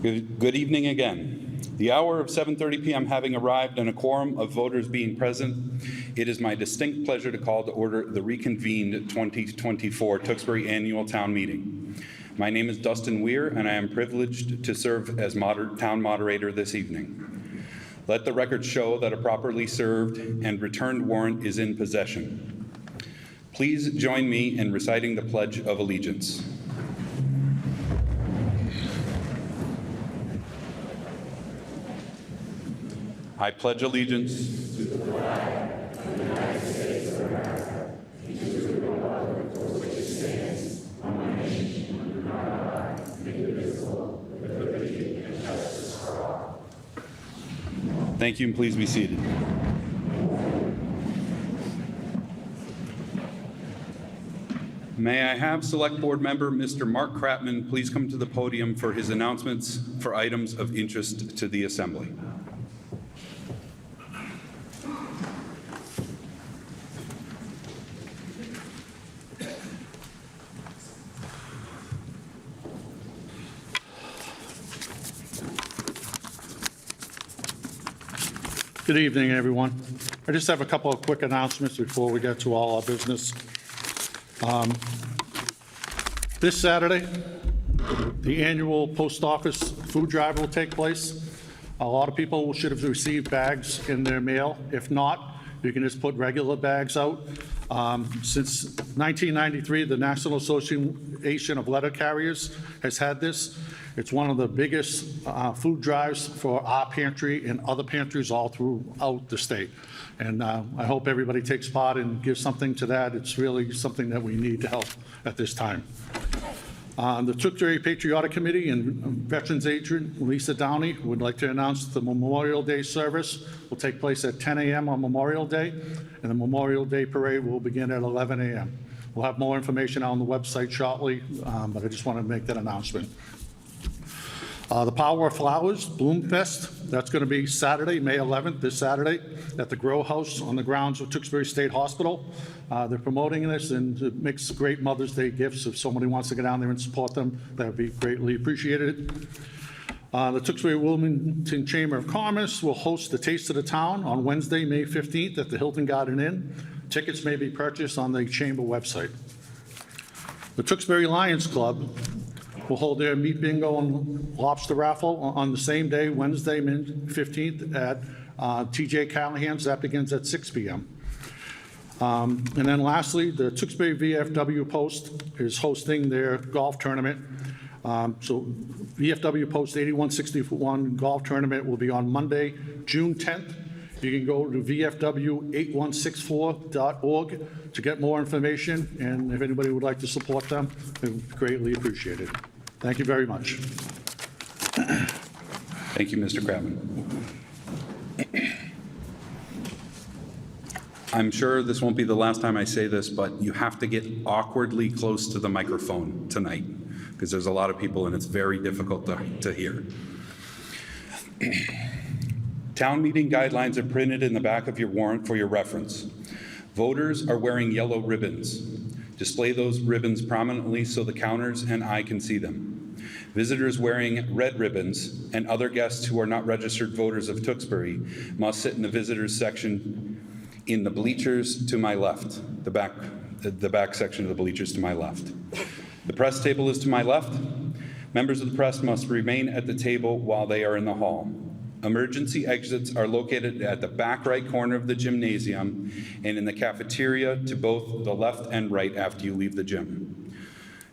Good evening again. The hour of 7:30 p.m. having arrived and a quorum of voters being present, it is my distinct pleasure to call to order the reconvened 2024 Tewksbury Annual Town Meeting. My name is Dustin Weir, and I am privileged to serve as town moderator this evening. Let the record show that a properly served and returned warrant is in possession. Please join me in reciting the Pledge of Allegiance. I pledge allegiance to the flag of the United States of America and to the republic for which it stands, one nation, under God, indivisible, with liberty and justice for all. Thank you, and please be seated. May I have Select Board Member Mr. Mark Kratman please come to the podium for his announcements for items of interest to the Assembly. Good evening, everyone. I just have a couple of quick announcements before we get to all our business. This Saturday, the annual post office food drive will take place. A lot of people should have received bags in their mail. If not, you can just put regular bags out. Since 1993, the National Association of Letter Carriers has had this. It's one of the biggest food drives for our pantry and other pantries all throughout the state. And I hope everybody takes part and gives something to that. It's really something that we need to help at this time. The Tewksbury Patriotic Committee and Veterans Agent Lisa Downey would like to announce the Memorial Day service will take place at 10 a.m. on Memorial Day, and the Memorial Day Parade will begin at 11 a.m. We'll have more information on the website shortly, but I just want to make that announcement. The Power of Flowers Bloom Fest, that's going to be Saturday, May 11th, this Saturday, at the Grow House on the grounds of Tewksbury State Hospital. They're promoting this, and it makes great Mother's Day gifts. If somebody wants to go down there and support them, that would be greatly appreciated. The Tewksbury Wilmington Chamber of Commerce will host the Taste of the Town on Wednesday, May 15th at the Hilton Garden Inn. Tickets may be purchased on the Chamber website. The Tewksbury Lions Club will hold their meat bingo and lobster raffle on the same day, Wednesday, May 15th at TJ Callahan's. That begins at 6 p.m. And then lastly, the Tewksbury VFW Post is hosting their golf tournament. So VFW Post 8161 golf tournament will be on Monday, June 10th. You can go to vfw8164.org to get more information, and if anybody would like to support them, it would be greatly appreciated. Thank you very much. Thank you, Mr. Kratman. I'm sure this won't be the last time I say this, but you have to get awkwardly close to the microphone tonight because there's a lot of people and it's very difficult to hear. Town meeting guidelines are printed in the back of your warrant for your reference. Voters are wearing yellow ribbons. Display those ribbons prominently so the counters and I can see them. Visitors wearing red ribbons and other guests who are not registered voters of Tewksbury must sit in the visitors section in the bleachers to my left, the back section of the bleachers to my left. The press table is to my left. Members of the press must remain at the table while they are in the hall. Emergency exits are located at the back right corner of the gymnasium and in the cafeteria to both the left and right after you leave the gym.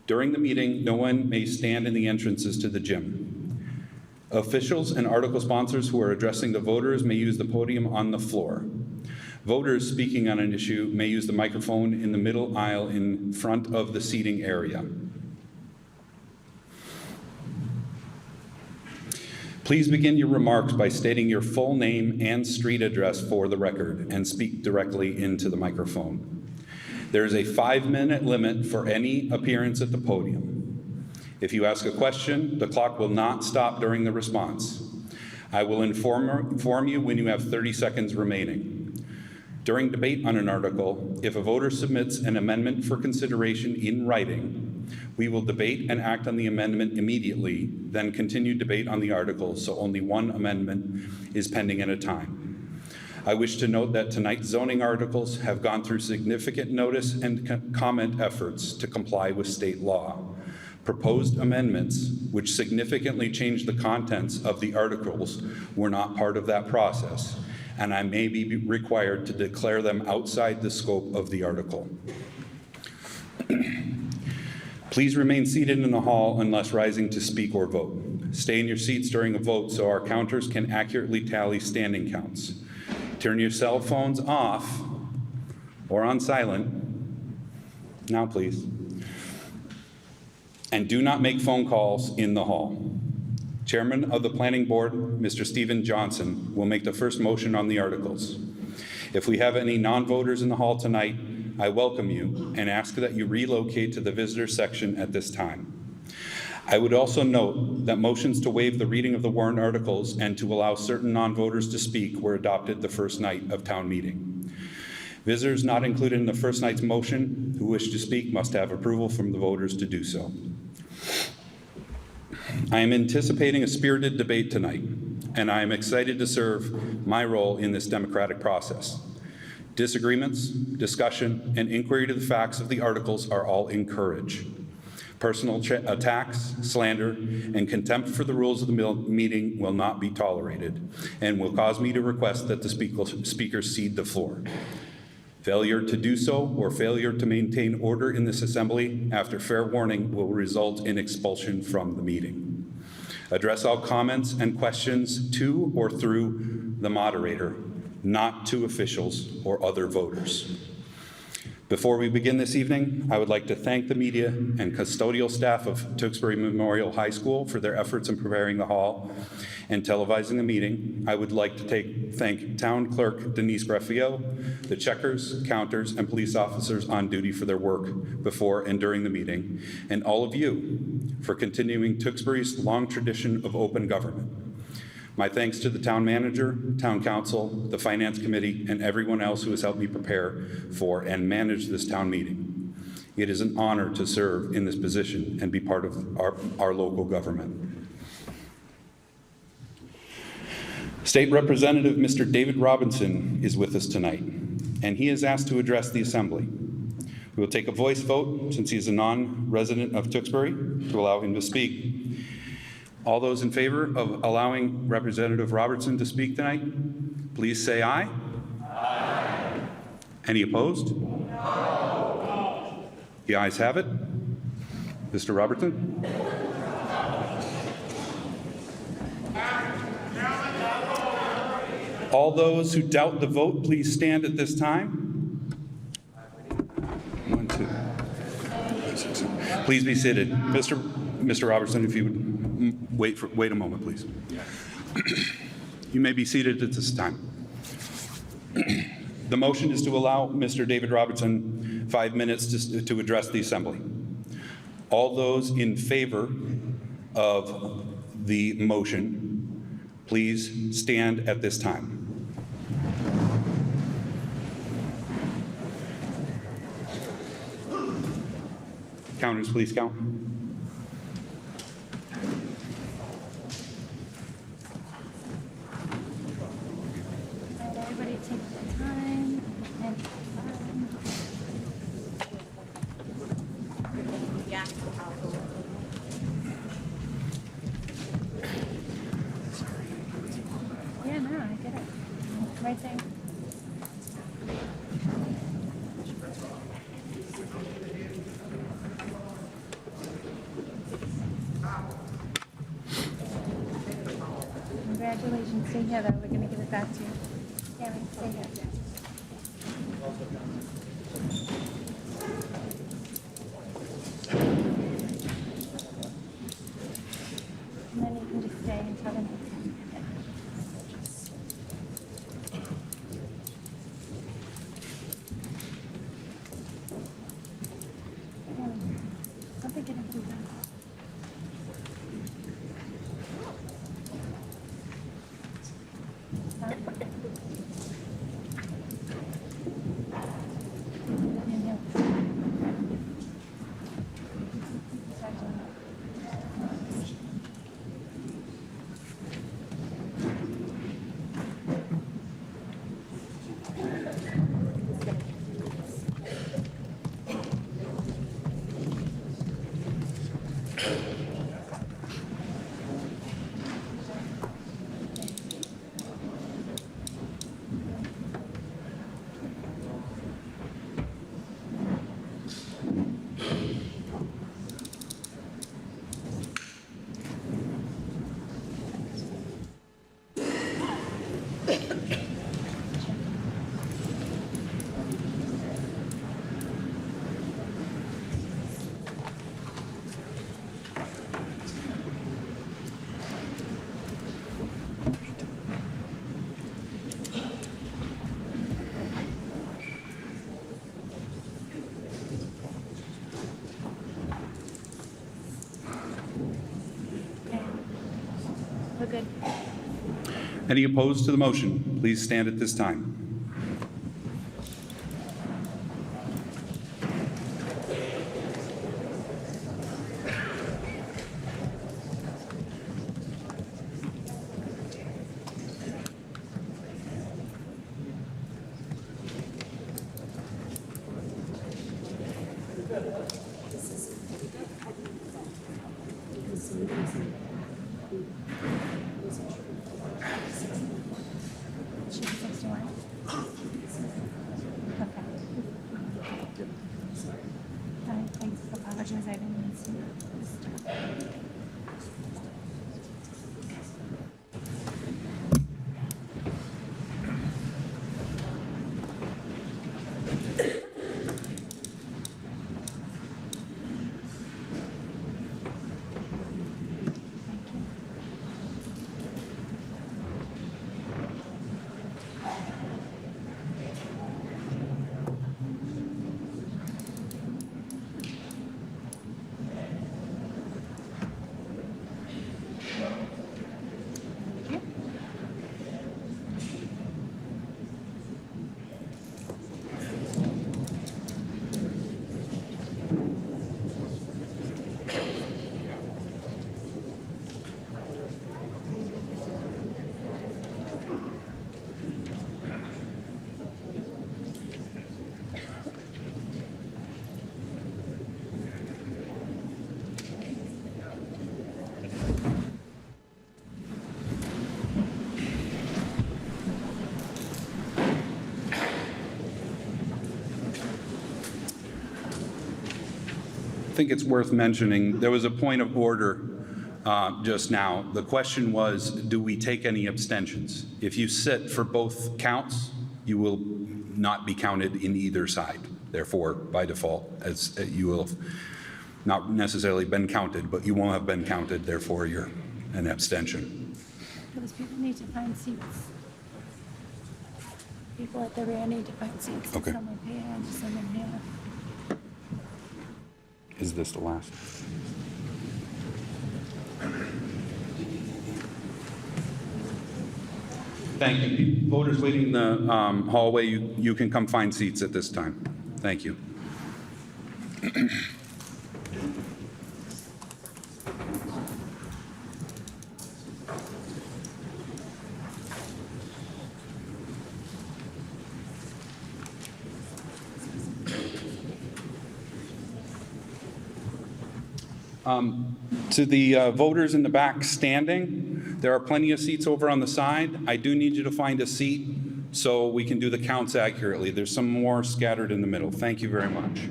During the meeting, no one may stand in the entrances to the gym. Officials and article sponsors who are addressing the voters may use the podium on the floor. Voters speaking on an issue may use the microphone in the middle aisle in front of the seating area. Please begin your remarks by stating your full name and street address for the record and speak directly into the microphone. There is a 5-minute limit for any appearance at the podium. If you ask a question, the clock will not stop during the response. I will inform you when you have 30 seconds remaining. During debate on an article, if a voter submits an amendment for consideration in writing, We will debate and act on the amendment immediately, then continue debate on the article, so only one amendment is pending at a time. I wish to note that tonight's zoning articles have gone through significant notice and comment efforts to comply with state law. Proposed amendments, which significantly change the contents of the articles, were not part of that process, and I may be required to declare them outside the scope of the article. Please remain seated in the hall unless rising to speak or vote. Stay in your seats during a vote so our counters can accurately tally standing counts. Turn your cell phones off or on silent, now please, and do not make phone calls in the hall. Chairman of the Planning Board, Mr. Stephen Johnson, will make the first motion on the articles. If we have any non-voters in the hall tonight, I welcome you and ask that you relocate to the visitor section at this time. I would also note that motions to waive the reading of the warrant articles and to allow certain non-voters to speak were adopted the first night of town meeting. Visitors not included in the first night's motion who wish to speak must have approval from the voters to do so. I am anticipating a spirited debate tonight, and I am excited to serve my role in this democratic process. Disagreements, discussion, and inquiry to the facts of the articles are all encouraged. Personal attacks, slander, and contempt for the rules of the meeting will not be tolerated and will cause me to request that the speaker cede the floor. Failure to do so or failure to maintain order in this assembly after fair warning will result in expulsion from the meeting. Address all comments and questions to or through the moderator, not to officials or other voters. Before we begin this evening, I would like to thank the media and custodial staff of Tewksbury Memorial High School for their efforts in preparing the hall and televising the meeting. I would like to thank Town Clerk Denise Graffiel, the checkers, counters, and police officers on duty for their work before and during the meeting, and all of you for continuing Tewksbury's long tradition of open government. My thanks to the town manager, town council, the finance committee, and everyone else who has helped me prepare for and manage this town meeting. It is an honor to serve in this position and be part of our local government. State Representative Mr. David Robinson is with us tonight, and he is asked to address the Assembly. We will take a voice vote, since he is a non-resident of Tewksbury, to allow him to speak. All those in favor of allowing Representative Robertson to speak tonight, please say aye. Aye. Any opposed? No. The ayes have it. Mr. Robertson? All those who doubt the vote, please stand at this time. 1, 2. Please be seated. Mr. Robertson, if you would wait a moment, please. You may be seated at this time. The motion is to allow Mr. David Robertson 5 minutes to address the Assembly. All those in favor of the motion, please stand at this time. Counters, please count. Everybody take their time and yeah. Yeah, no, I get it. Right there. Congratulations. Stay here, though. We're going to give it back to you. Yeah, stay here. And then you can just stay until the next time. Something going to do that. We're good. Any opposed to the motion, please stand at this time. Should be 61. Okay. Thanks. Apologize. I didn't even see that. I think it's worth mentioning, there was a point of order just now. The question was, do we take any abstentions? If you sit for both counts, you will not be counted in either side. Therefore, by default, as you will have not necessarily been counted, but you won't have been counted, therefore you're an abstention. Those people need to find seats. People at the rear need to find seats. Okay. Someone here and someone here. Is this the last? Thank you. Voters waiting in the hallway, you can come find seats at this time. Thank you. To the voters in the back standing, there are plenty of seats over on the side. I do need you to find a seat so we can do the counts accurately. There's some more scattered in the middle. Thank you very much.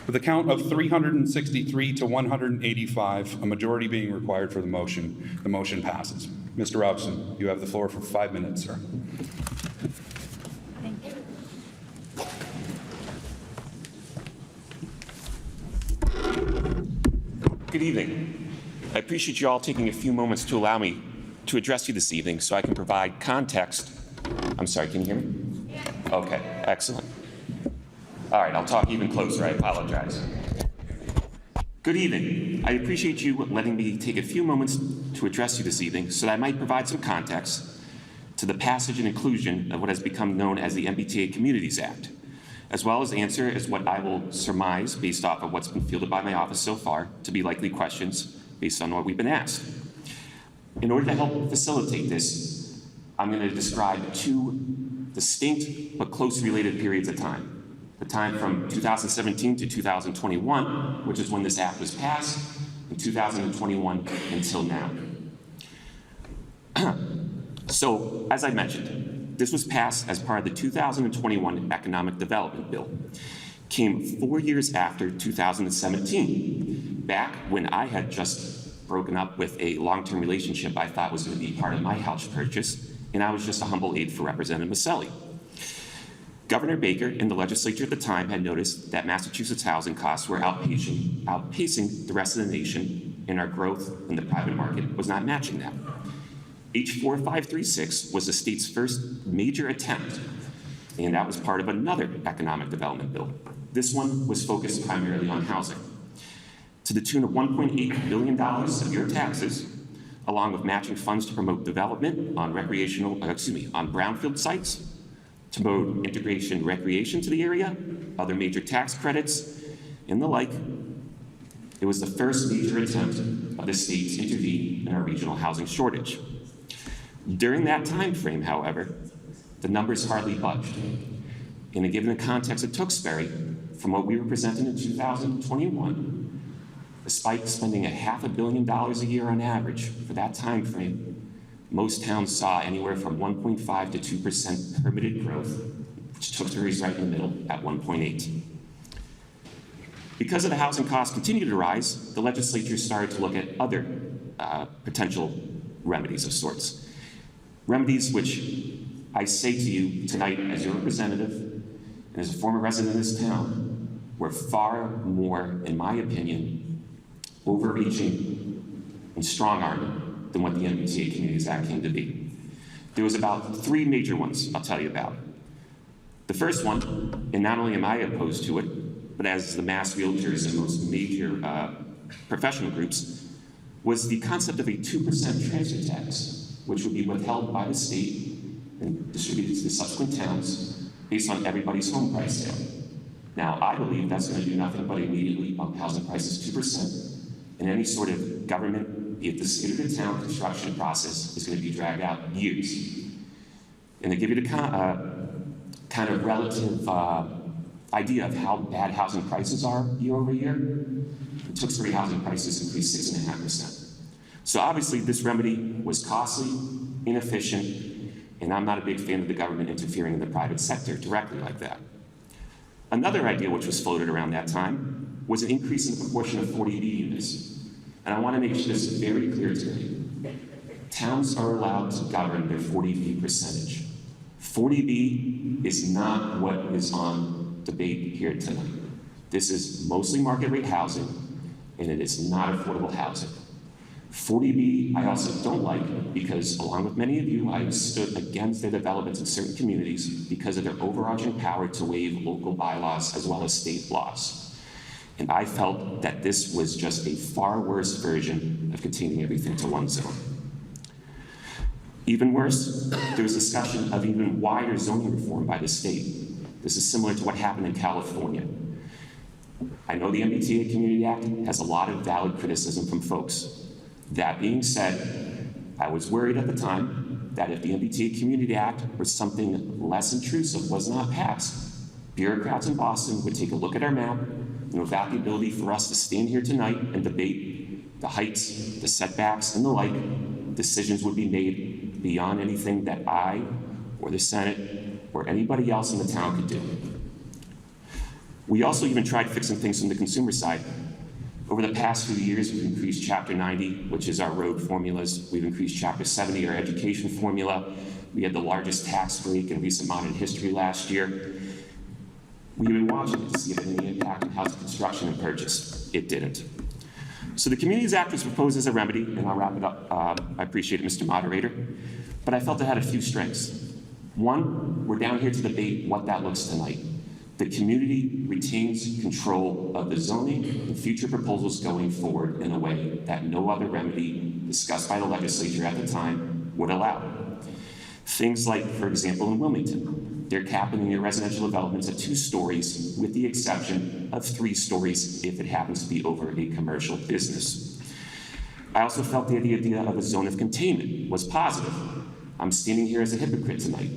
With a count of 363 to 185, a majority being required for the motion passes. Mr. Robson, you have the floor for 5 minutes, sir. Thank you. Good evening. I appreciate you all taking a few moments to allow me to address you this evening so I can provide context. I'm sorry, can you hear me? Okay, excellent. All right, I'll talk even closer. I apologize. Good evening. I appreciate you letting me take a few moments to address you this evening so that I might provide some context to the passage and inclusion of what has become known as the MBTA Communities Act, as well as answer as what I will surmise based off of what's been fielded by my office so far to be likely questions based on what we've been asked. In order to help facilitate this, I'm going to describe two distinct but closely related periods of time. The time from 2017 to 2021, which is when this act was passed, and 2021 until now. So, as I mentioned, this was passed as part of the 2021 Economic Development Bill. Came 4 years after 2017, back when I had just broken up with a long-term relationship I thought was going to be part of my house purchase, and I was just a humble aide for Representative Maselli. Governor Baker and the legislature at the time had noticed that Massachusetts housing costs were outpacing the rest of the nation, and our growth in the private market was not matching that. H4536 was the state's first major attempt, and that was part of another economic development bill. This one was focused primarily on housing. To the tune of $1.8 billion of your taxes, along with matching funds to promote development on on brownfield sites, to promote integration recreation to the area, other major tax credits, and the like. It was the first major attempt of the state to intervene in our regional housing shortage. During that time frame, however, the numbers hardly budged. And given the context of Tewksbury, from what we were presenting in 2021, despite spending $500 million a year on average for that time frame, most towns saw anywhere from 1.5 to 2% permitted growth, which Tewksbury is right in the middle at 1.8. Because of the housing costs continued to rise, the legislature started to look at other potential remedies of sorts. Remedies which I say to you tonight as your representative and as a former resident of this town were far more, in my opinion, overreaching and strong-arming than what the MBTA Communities Act came to be. There was about 3 major ones I'll tell you about. The first one, and not only am I opposed to it, but as the Mass Realtors and most major professional groups, was the concept of a 2% transfer tax, which would be withheld by the state and distributed to the subsequent towns based on everybody's home price sale. Now, I believe that's going to do nothing but immediately bump housing prices 2%, and any sort of government, be it the state or the town, construction process is going to be dragged out years. And to give you the kind of relative idea of how bad housing prices are year over year, the Tewksbury housing prices increased 6.5%. So obviously this remedy was costly, inefficient, and I'm not a big fan of the government interfering in the private sector directly like that. Another idea which was floated around that time was an increase in the proportion of 40B units. And I want to make this very clear today. Towns are allowed to govern their 40B percentage. 40B is not what is on debate here tonight. This is mostly market rate housing, and it is not affordable housing. 40B I also don't like because, along with many of you, I stood against their developments in certain communities because of their overarching power to waive local bylaws as well as state laws. And I felt that this was just a far worse version of containing everything to one zone. Even worse, there was discussion of even wider zoning reform by the state. This is similar to what happened in California. I know the MBTA Community Act has a lot of valid criticism from folks. That being said, I was worried at the time that if the MBTA Community Act or something less intrusive was not passed, bureaucrats in Boston would take a look at our map, and without the ability for us to stand here tonight and debate the heights, the setbacks, and the like, decisions would be made beyond anything that I or the Senate or anybody else in the town could do. We also even tried fixing things from the consumer side. Over the past few years, we've increased Chapter 90, which is our road formulas. We've increased Chapter 70, our education formula. We had the largest tax break in recent modern history last year. We've been watching it to see if it had any impact on housing construction and purchase. It didn't. So the Communities Act was proposed as a remedy, and I'll wrap it up. I appreciate it, Mr. Moderator. But I felt it had a few strengths. One, we're down here to debate what that looks tonight. The community retains control of the zoning and future proposals going forward in a way that no other remedy discussed by the legislature at the time would allow. Things like, for example, in Wilmington, they're capping their residential developments at 2 stories with the exception of 3 stories if it happens to be over a commercial business. I also felt the idea of a zone of containment was positive. I'm standing here as a hypocrite tonight.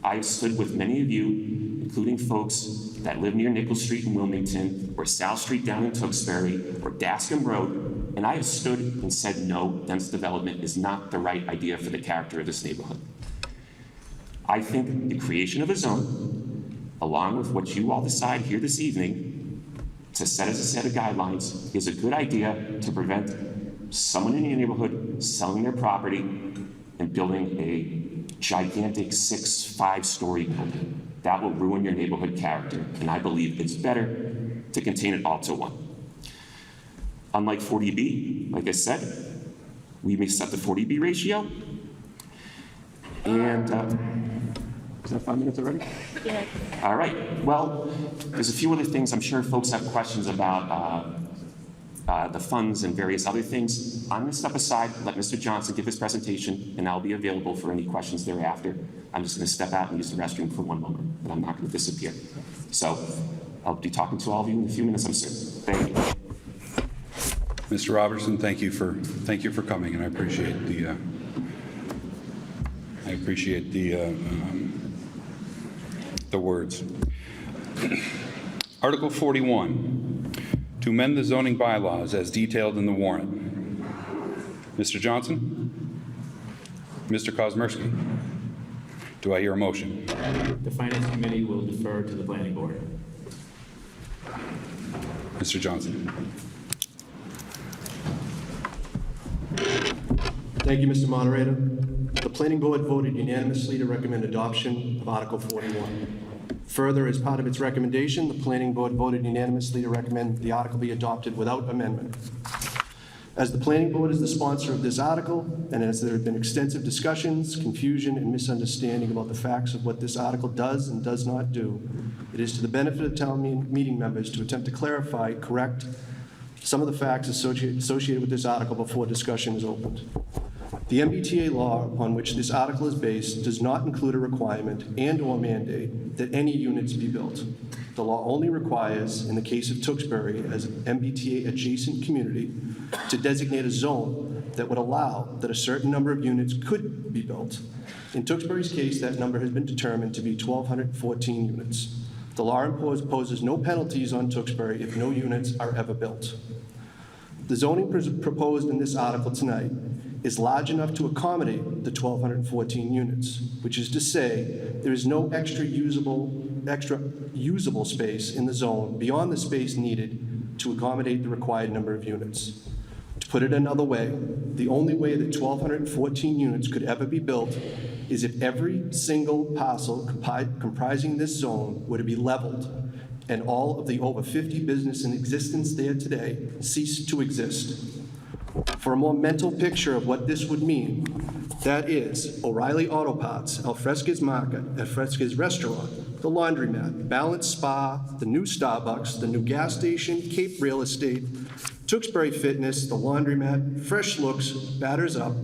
I have stood with many of you, including folks that live near Nickel Street in Wilmington, or South Street down in Tewksbury, or Dascom Road, and I have stood and said, no, dense development is not the right idea for the character of this neighborhood. I think the creation of a zone, along with what you all decide here this evening, to set as a set of guidelines, is a good idea to prevent someone in your neighborhood selling their property and building a gigantic 5-story building. That will ruin your neighborhood character, and I believe it's better to contain it all to 1. Unlike 40B, like I said, we may set the 40B ratio, and is that 5 minutes already? Yeah. All right, well, there's a few other things I'm sure folks have questions about the funds and various other things. I'm going to step aside, let Mr. Johnson give his presentation, and I'll be available for any questions thereafter. I'm just going to step out and use the restroom for one moment, but I'm not going to disappear. So I'll be talking to all of you in a few minutes, I'm certain. Thank you. Mr. Robertson, thank you for coming, and I appreciate the words. Article 41, to amend the zoning bylaws as detailed in the warrant. Mr. Johnson? Mr. Kosmersky? Do I hear a motion? The Finance Committee will defer to the Planning Board. Mr. Johnson? Thank you, Mr. Moderator. The Planning Board voted unanimously to recommend adoption of Article 41. Further, as part of its recommendation, the Planning Board voted unanimously to recommend the article be adopted without amendment. As the Planning Board is the sponsor of this article, and as there have been extensive discussions, confusion, and misunderstanding about the facts of what this article does and does not do, it is to the benefit of town meeting members to attempt to clarify, correct some of the facts associated with this article before discussion is opened. The MBTA law upon which this article is based does not include a requirement and/or mandate that any units be built. The law only requires, in the case of Tewksbury as an MBTA adjacent community, to designate a zone that would allow that a certain number of units could be built. In Tewksbury's case, that number has been determined to be 1,214 units. The law imposes no penalties on Tewksbury if no units are ever built. The zoning proposed in this article tonight is large enough to accommodate the 1,214 units, which is to say there is no extra usable space in the zone beyond the space needed to accommodate the required number of units. To put it another way, the only way that 1,214 units could ever be built is if every single parcel comprising this zone were to be leveled and all of the over 50 businesses in existence there today ceased to exist. For a more mental picture of what this would mean, that is O'Reilly Auto Parts, Alfresca's Market, Alfresca's Restaurant, the Laundromat, Balance Spa, the new Starbucks, the new gas station, Cape Real Estate, Tewksbury Fitness, the Laundromat, Fresh Looks, Batters Up,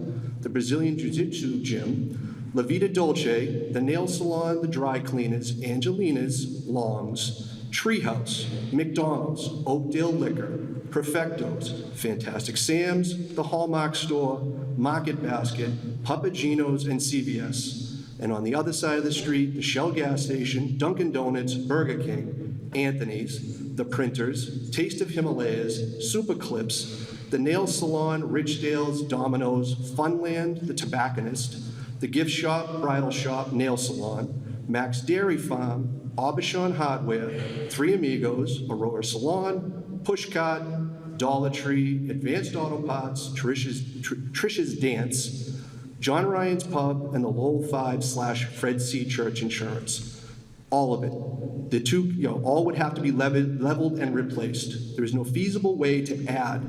the Brazilian Jiu-Jitsu Gym, La Vida Dolce, the Nail Salon, the Dry Cleaners, Angelina's, Long's, Treehouse, McDonald's, Oakdale Liquor, Perfectos, Fantastic Sam's, the Hallmark Store, Market Basket, Papagino's, and CVS. And on the other side of the street, the Shell gas station, Dunkin' Donuts, Burger King, Anthony's, the Printers, Taste of Himalayas, Super Clips, the Nail Salon, Richdale's, Domino's, Funland, the Tobacconist, the Gift Shop, Bridal Shop, Nail Salon, Max Dairy Farm, Aubuchon Hardware, Three Amigos, Aurora Salon, Pushcart, Dollar Tree, Advanced Auto Parts, Trish's Dance, John Ryan's Pub, and the Lowell 5/Fred C. Church Insurance. All of it. The two, all would have to be leveled and replaced. There is no feasible way to add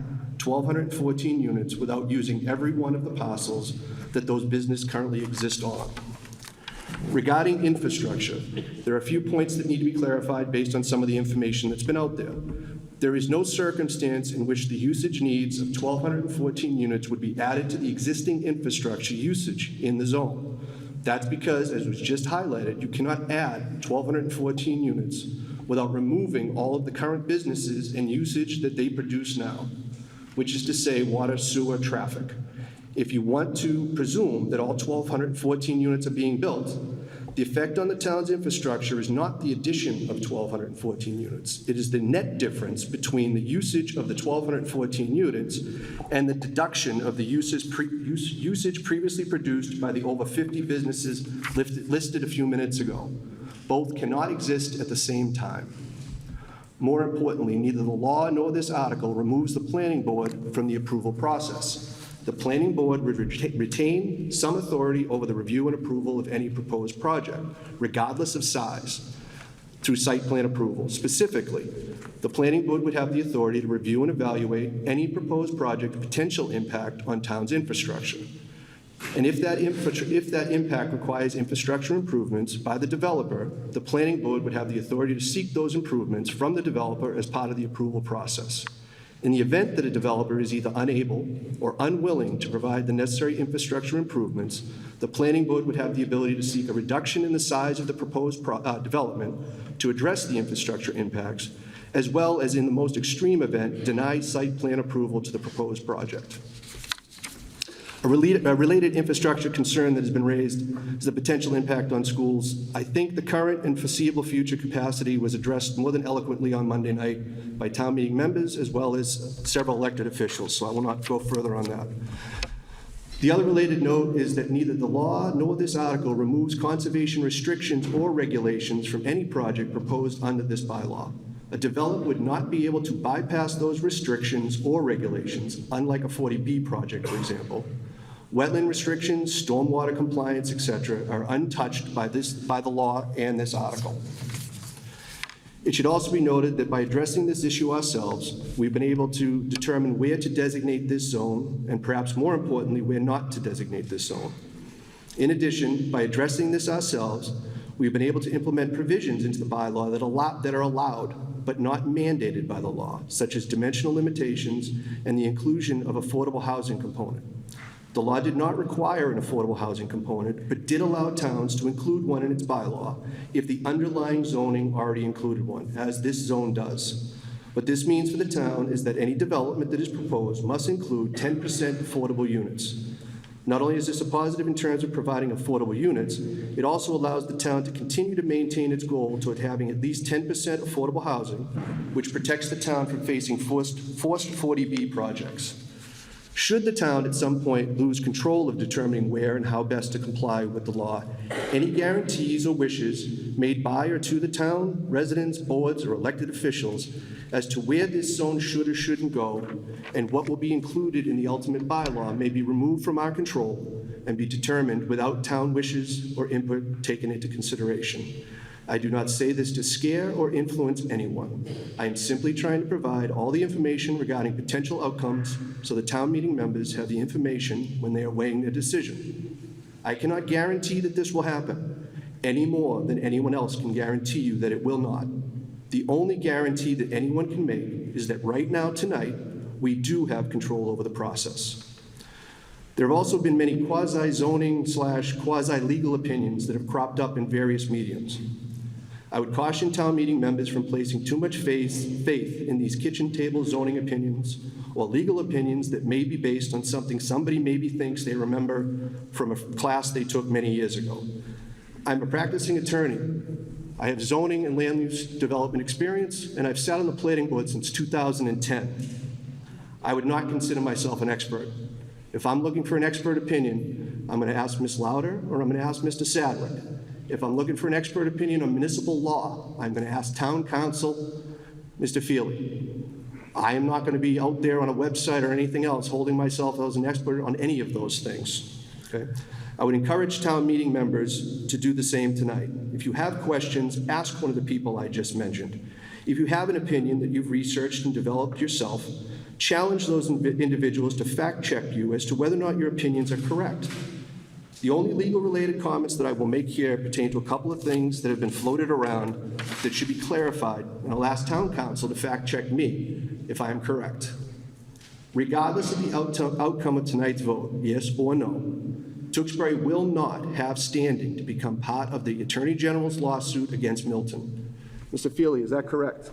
1,214 units without using every one of the parcels that those businesses currently exist on. Regarding infrastructure, there are a few points that need to be clarified based on some of the information that's been out there. There is no circumstance in which the usage needs of 1,214 units would be added to the existing infrastructure usage in the zone. That's because, as was just highlighted, you cannot add 1,214 units without removing all of the current businesses and usage that they produce now, which is to say water, sewer, traffic. If you want to presume that all 1,214 units are being built, the effect on the town's infrastructure is not the addition of 1,214 units. It is the net difference between the usage of the 1,214 units and the deduction of the usage previously produced by the over 50 businesses listed a few minutes ago. Both cannot exist at the same time. More importantly, neither the law nor this article removes the planning board from the approval process. The planning board would retain some authority over the review and approval of any proposed project, regardless of size, through site plan approval. Specifically, the planning board would have the authority to review and evaluate any proposed project potential impact on town's infrastructure. And if that impact requires infrastructure improvements by the developer, the planning board would have the authority to seek those improvements from the developer as part of the approval process. In the event that a developer is either unable or unwilling to provide the necessary infrastructure improvements, the planning board would have the ability to seek a reduction in the size of the proposed development to address the infrastructure impacts, as well as, in the most extreme event, deny site plan approval to the proposed project. A related infrastructure concern that has been raised is the potential impact on schools. I think the current and foreseeable future capacity was addressed more than eloquently on Monday night by town meeting members as well as several elected officials, so I will not go further on that. The other related note is that neither the law nor this article removes conservation restrictions or regulations from any project proposed under this bylaw. A developer would not be able to bypass those restrictions or regulations, unlike a 40B project, for example. Wetland restrictions, stormwater compliance, etc., are untouched by the law and this article. It should also be noted that by addressing this issue ourselves, we've been able to determine where to designate this zone, and perhaps more importantly, where not to designate this zone. In addition, by addressing this ourselves, we've been able to implement provisions into the bylaw that are allowed but not mandated by the law, such as dimensional limitations and the inclusion of affordable housing component. The law did not require an affordable housing component, but did allow towns to include one in its bylaw if the underlying zoning already included one, as this zone does. What this means for the town is that any development that is proposed must include 10% affordable units. Not only is this a positive in terms of providing affordable units, it also allows the town to continue to maintain its goal toward having at least 10% affordable housing, which protects the town from facing forced 40B projects. Should the town at some point lose control of determining where and how best to comply with the law, any guarantees or wishes made by or to the town, residents, boards, or elected officials as to where this zone should or shouldn't go and what will be included in the ultimate bylaw may be removed from our control and be determined without town wishes or input taken into consideration. I do not say this to scare or influence anyone. I am simply trying to provide all the information regarding potential outcomes so the town meeting members have the information when they are weighing their decision. I cannot guarantee that this will happen any more than anyone else can guarantee you that it will not. The only guarantee that anyone can make is that right now, tonight, we do have control over the process. There have also been many quasi-zoning / quasi-legal opinions that have cropped up in various mediums. I would caution town meeting members from placing too much faith in these kitchen table zoning opinions or legal opinions that may be based on something somebody maybe thinks they remember from a class they took many years ago. I'm a practicing attorney. I have zoning and land use development experience, and I've sat on the planning board since 2010. I would not consider myself an expert. If I'm looking for an expert opinion, I'm going to ask Ms. Lauder or I'm going to ask Mr. Sadwick. If I'm looking for an expert opinion on municipal law, I'm going to ask town council, Mr. Feely. I am not going to be out there on a website or anything else holding myself as an expert on any of those things, okay? I would encourage town meeting members to do the same tonight. If you have questions, ask one of the people I just mentioned. If you have an opinion that you've researched and developed yourself, challenge those individuals to fact check you as to whether or not your opinions are correct. The only legal related comments that I will make here pertain to a couple of things that have been floated around that should be clarified, and I'll ask town council to fact check me if I am correct. Regardless of the outcome of tonight's vote, yes or no, Tewksbury will not have standing to become part of the Attorney General's lawsuit against Milton. Mr. Feely, is that correct?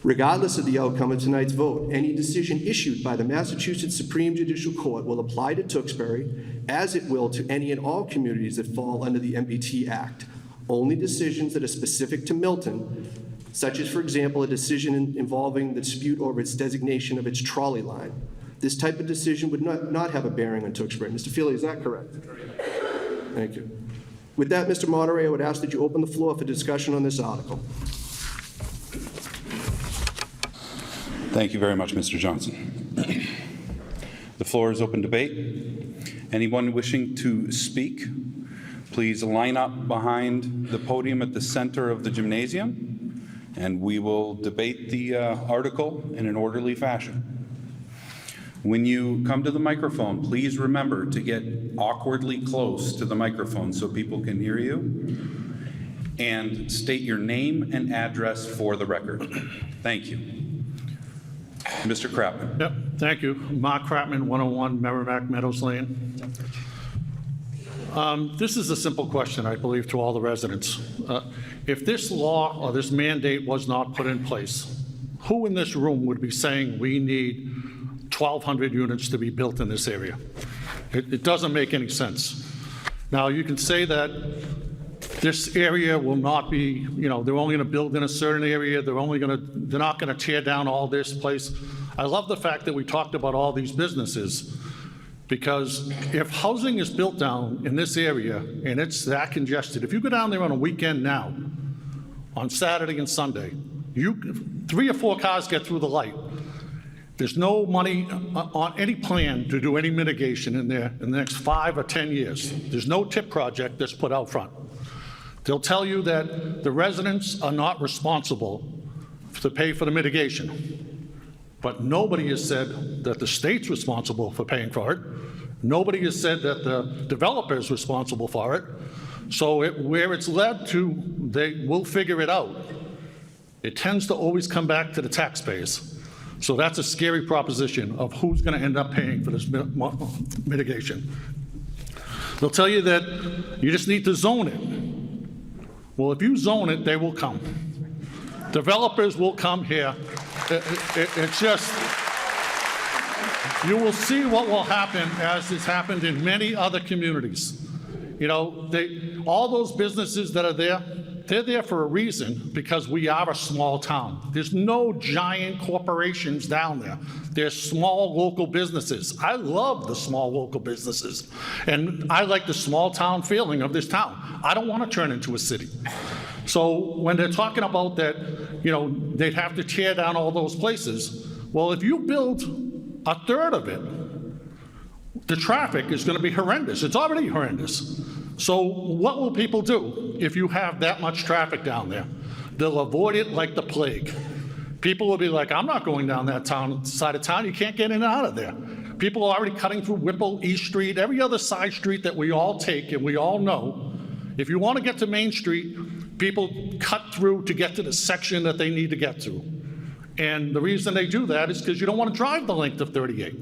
Regardless of the outcome of tonight's vote, any decision issued by the Massachusetts Supreme Judicial Court will apply to Tewksbury, as it will to any and all communities that fall under the MBT Act. Only decisions that are specific to Milton, such as, for example, a decision involving the dispute over its designation of its trolley line. This type of decision would not have a bearing on Tewksbury. Mr. Feely, is that correct? Thank you. With that, Mr. Moderator, I would ask that you open the floor for discussion on this article. Thank you very much, Mr. Johnson. The floor is open debate. Anyone wishing to speak, please line up behind the podium at the center of the gymnasium, and we will debate the article in an orderly fashion. When you come to the microphone, please remember to get awkwardly close to the microphone so people can hear you, and state your name and address for the record. Thank you. Mr. Kratman. Yep, thank you. Mark Kratman, 101 Merrimack Meadows Lane. This is a simple question, I believe, to all the residents. If this law or this mandate was not put in place, who in this room would be saying we need 1,200 units to be built in this area? It doesn't make any sense. Now, you can say that this area will not be, they're only going to build in a certain area, they're not going to tear down all this place. I love the fact that we talked about all these businesses, because if housing is built down in this area and it's that congested, if you go down there on a weekend now, on Saturday and Sunday, 3 or 4 cars get through the light. There's no money on any plan to do any mitigation in there in the next 5 or 10 years. There's no TIP project that's put out front. They'll tell you that the residents are not responsible to pay for the mitigation. But nobody has said that the state's responsible for paying for it. Nobody has said that the developer is responsible for it. So where it's led to, they will figure it out. It tends to always come back to the taxpayers. So that's a scary proposition of who's going to end up paying for this mitigation. They'll tell you that you just need to zone it. Well, if you zone it, they will come. Developers will come here. It's just, you will see what will happen, as has happened in many other communities. All those businesses that are there, they're there for a reason, because we are a small town. There's no giant corporations down there. There's small local businesses. I love the small local businesses, and I like the small town feeling of this town. I don't want to turn into a city. So when they're talking about that, they'd have to tear down all those places. Well, if you build a third of it, the traffic is going to be horrendous. It's already horrendous. So what will people do if you have that much traffic down there? They'll avoid it like the plague. People will be like, I'm not going down that side of town. You can't get in and out of there. People are already cutting through Whipple, East Street, every other side street that we all take and we all know. If you want to get to Main Street, people cut through to get to the section that they need to get to. And the reason they do that is because you don't want to drive the length of 38.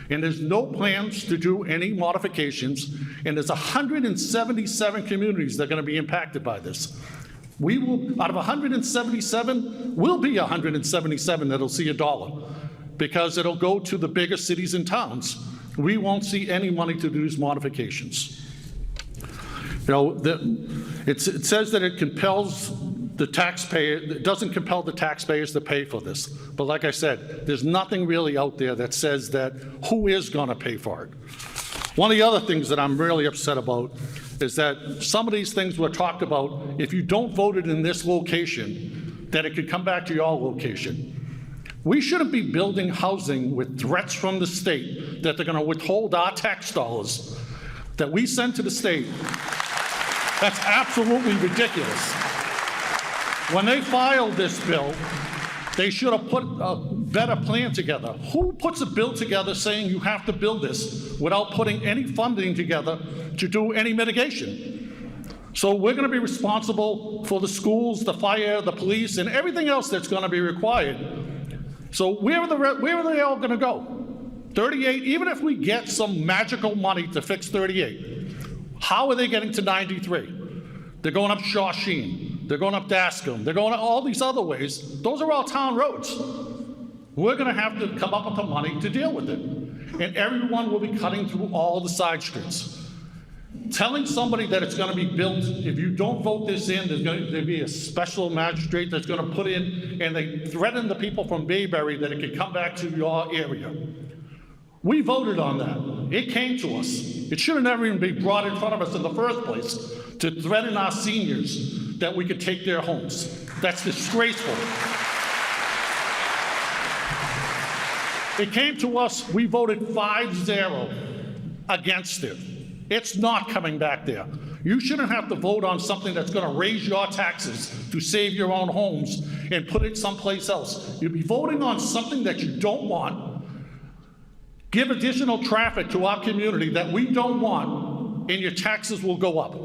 And there's no plans to do any modifications, and there's 177 communities that are going to be impacted by this. We will, out of 177, will be 177 that'll see $1, because it'll go to the bigger cities and towns. We won't see any money to do these modifications. It says that it compels the taxpayer, it doesn't compel the taxpayers to pay for this. But like I said, there's nothing really out there that says that who is going to pay for it. One of the other things that I'm really upset about is that some of these things were talked about, if you don't vote it in this location, that it could come back to your location. We shouldn't be building housing with threats from the state that they're going to withhold our tax dollars that we send to the state. That's absolutely ridiculous. When they filed this bill, they should have put a better plan together. Who puts a bill together saying you have to build this without putting any funding together to do any mitigation? So we're going to be responsible for the schools, the fire, the police, and everything else that's going to be required. So where are they all going to go? 38, even if we get some magical money to fix 38, how are they getting to 93? They're going up Shawsheen. They're going up Dascom. They're going all these other ways. Those are all town roads. We're going to have to come up with the money to deal with it. And everyone will be cutting through all the side streets. Telling somebody that it's going to be built, if you don't vote this in, there's going to be a special magistrate that's going to put in, and they threaten the people from Bayberry that it could come back to your area. We voted on that. It came to us. It should have never even been brought in front of us in the first place to threaten our seniors that we could take their homes. That's disgraceful. It came to us, we voted 5-0 against it. It's not coming back there. You shouldn't have to vote on something that's going to raise your taxes to save your own homes and put it someplace else. You'd be voting on something that you don't want, give additional traffic to our community that we don't want, and your taxes will go up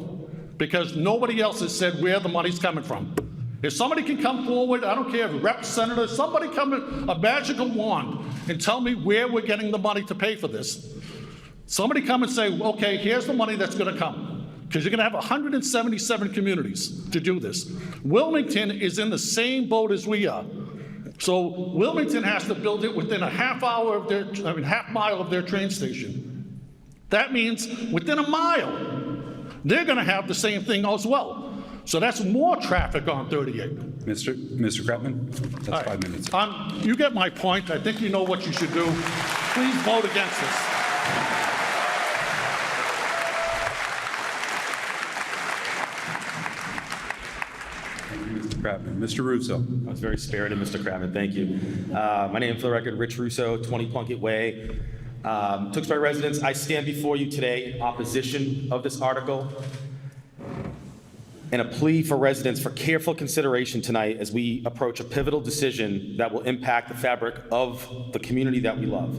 because nobody else has said where the money's coming from. If somebody can come forward, I don't care if rep, senator, somebody come in a magical wand and tell me where we're getting the money to pay for this. Somebody come and say, okay, here's the money that's gonna come. Because you're gonna have 177 communities to do this. Wilmington is in the same boat as we are. So Wilmington has to build it within a half mile of their train station. That means within a mile, they're gonna have the same thing as well. So that's more traffic on 38. Mr. Kratman, All that's right. 5 minutes. You get my point. I think you know what you should do. Please vote against this. Mr. Kratman. Mr. Russo. That was very spirited, Mr. Kratman. Thank you. My name, for the record, Rich Russo, 20 Plunkett Way. Tewksbury residents, I stand before you today in opposition of this article and a plea for residents for careful consideration tonight as we approach a pivotal decision that will impact the fabric of the community that we love.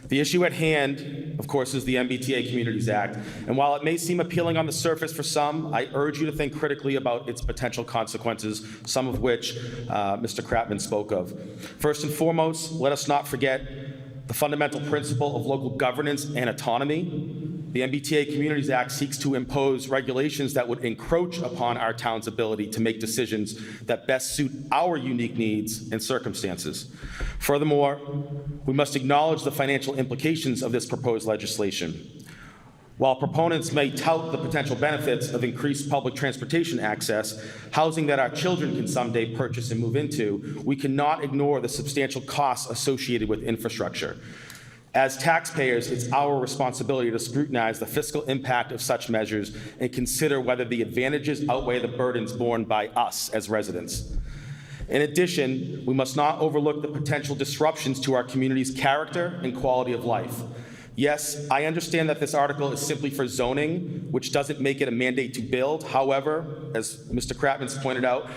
The issue at hand, of course, is the MBTA Communities Act, and while it may seem appealing on the surface for some, I urge you to think critically about its potential consequences, some of which Mr. Kratman spoke of. First and foremost, let us not forget the fundamental principle of local governance and autonomy. The MBTA Communities Act seeks to impose regulations that would encroach upon our town's ability to make decisions that best suit our unique needs and circumstances. Furthermore, we must acknowledge the financial implications of this proposed legislation. While proponents may tout the potential benefits of increased public transportation access, housing that our children can someday purchase and move into, we cannot ignore the substantial costs associated with infrastructure. As taxpayers, it's our responsibility to scrutinize the fiscal impact of such measures and consider whether the advantages outweigh the burdens borne by us as residents. In addition, we must not overlook the potential disruptions to our community's character and quality of life. Yes, I understand that this article is simply for zoning, which doesn't make it a mandate to build. However, as Mr. Kratman's pointed out,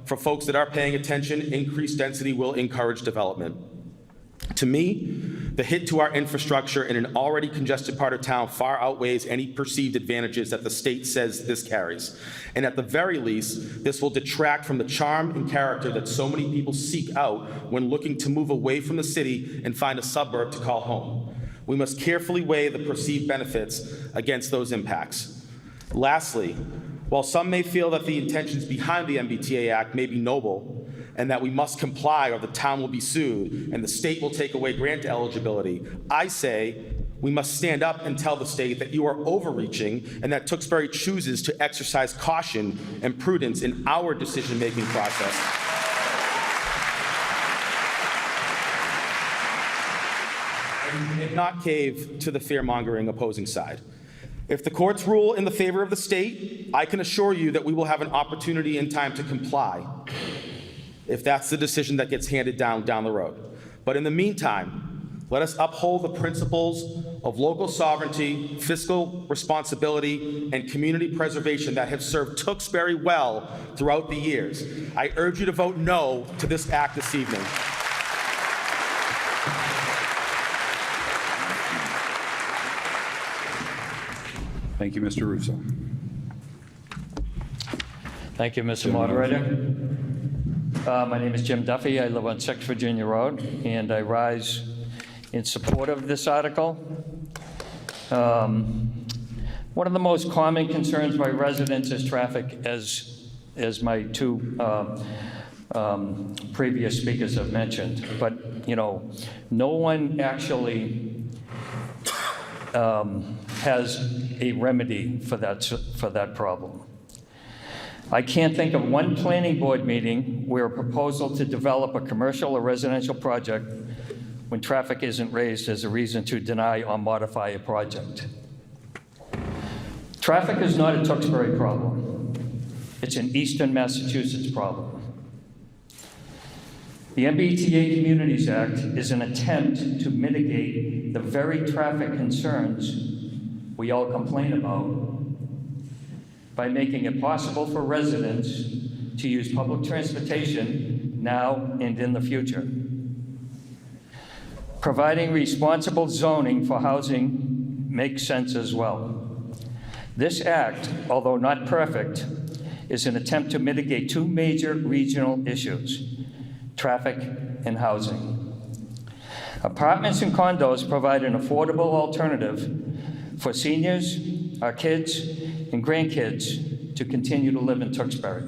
for folks that are paying attention, increased density will encourage development. To me, the hit to our infrastructure in an already congested part of town far outweighs any perceived advantages that the state says this carries. And at the very least, this will detract from the charm and character that so many people seek out when looking to move away from the city and find a suburb to call home. We must carefully weigh the perceived benefits against those impacts. Lastly, while some may feel that the intentions behind the MBTA Act may be noble, and that we must comply or the town will be sued and the state will take away grant eligibility, I say we must stand up and tell the state that you are overreaching and that Tewksbury chooses to exercise caution and prudence in our decision-making process. And not cave to the fear-mongering opposing side. If the courts rule in the favor of the state, I can assure you that we will have an opportunity in time to comply, if that's the decision that gets handed down the road. But in the meantime, let us uphold the principles of local sovereignty, fiscal responsibility, and community preservation that have served Tewksbury well throughout the years. I urge you to vote no to this act this evening. Thank you, Mr. Russo. Thank you, Mr. Moderator. My name is Jim Duffy. I live on 6 Virginia Road, and I rise in support of this article. One of the most common concerns by residents is traffic, as my two previous speakers have mentioned. But, you know, no one actually has a remedy for that problem. I can't think of one planning board meeting where a proposal to develop a commercial or residential project when traffic isn't raised as a reason to deny or modify a project. Traffic is not a Tewksbury problem. It's an Eastern Massachusetts problem. The MBTA Communities Act is an attempt to mitigate the very traffic concerns we all complain about by making it possible for residents to use public transportation now and in the future. Providing responsible zoning for housing makes sense as well. This act, although not perfect, is an attempt to mitigate two major regional issues: traffic and housing. Apartments and condos provide an affordable alternative for seniors, our kids, and grandkids to continue to live in Tewksbury.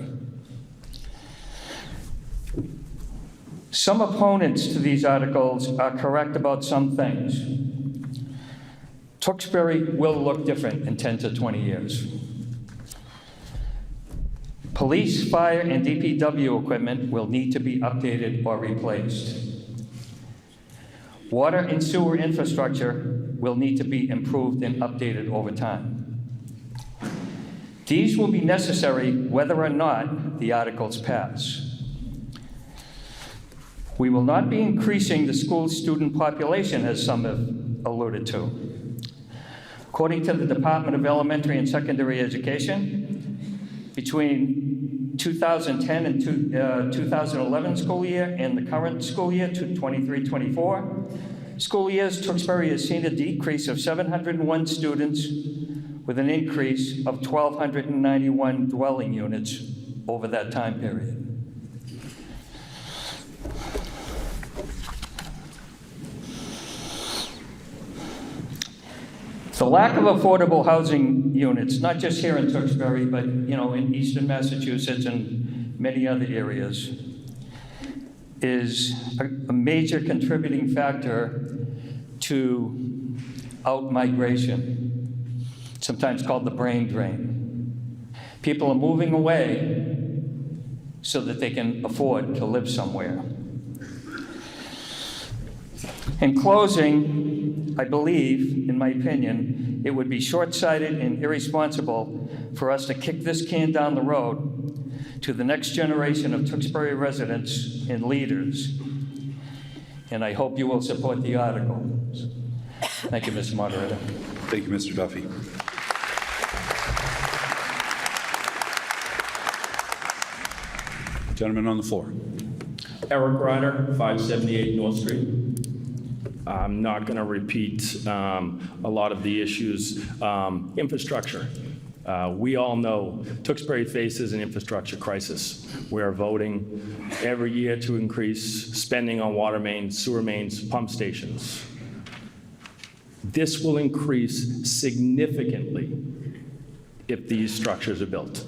Some opponents to these articles are correct about some things. Tewksbury will look different in 10 to 20 years. Police, fire, and DPW equipment will need to be updated or replaced. Water and sewer infrastructure will need to be improved and updated over time. These will be necessary whether or not the articles pass. We will not be increasing the school student population, as some have alluded to. According to the Department of Elementary and Secondary Education, between 2010 and 2011 school year and the current school year, 23-24 school years, Tewksbury has seen a decrease of 701 students with an increase of 1,291 dwelling units over that time period. The lack of affordable housing units, not just here in Tewksbury, but in eastern Massachusetts and many other areas, is a major contributing factor to out-migration, sometimes called the brain drain. People are moving away so that they can afford to live somewhere. In closing, I believe, in my opinion, it would be short-sighted and irresponsible for us to kick this can down the road to the next generation of Tewksbury residents and leaders. And I hope you will support the article. Thank you, Mr. Moderator. Thank you, Mr. Duffy. Gentleman on the floor. Eric Ryder, 578 North Street. I'm not going to repeat a lot of the issues. Infrastructure. We all know Tewksbury faces an infrastructure crisis. We are voting every year to increase spending on water mains, sewer mains, pump stations. This will increase significantly if these structures are built.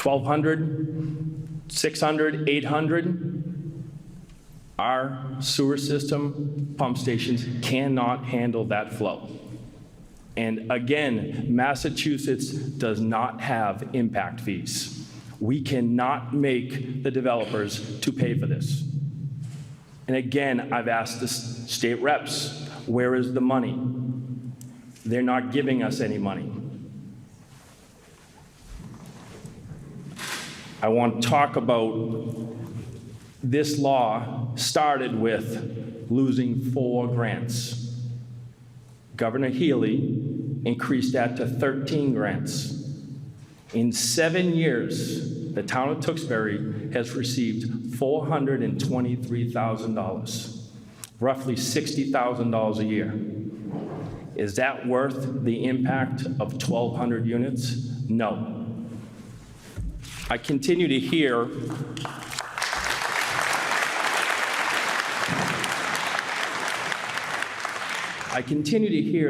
1,200, 600, 800. Our sewer system, pump stations cannot handle that flow. And again, Massachusetts does not have impact fees. We cannot make the developers to pay for this. And again, I've asked the state reps, where is the money? They're not giving us any money. I want to talk about this law started with losing 4 grants. Governor Healy increased that to 13 grants. In 7 years, the town of Tewksbury has received $423,000, roughly $60,000 a year. Is that worth the impact of 1,200 units? No. I continue to hear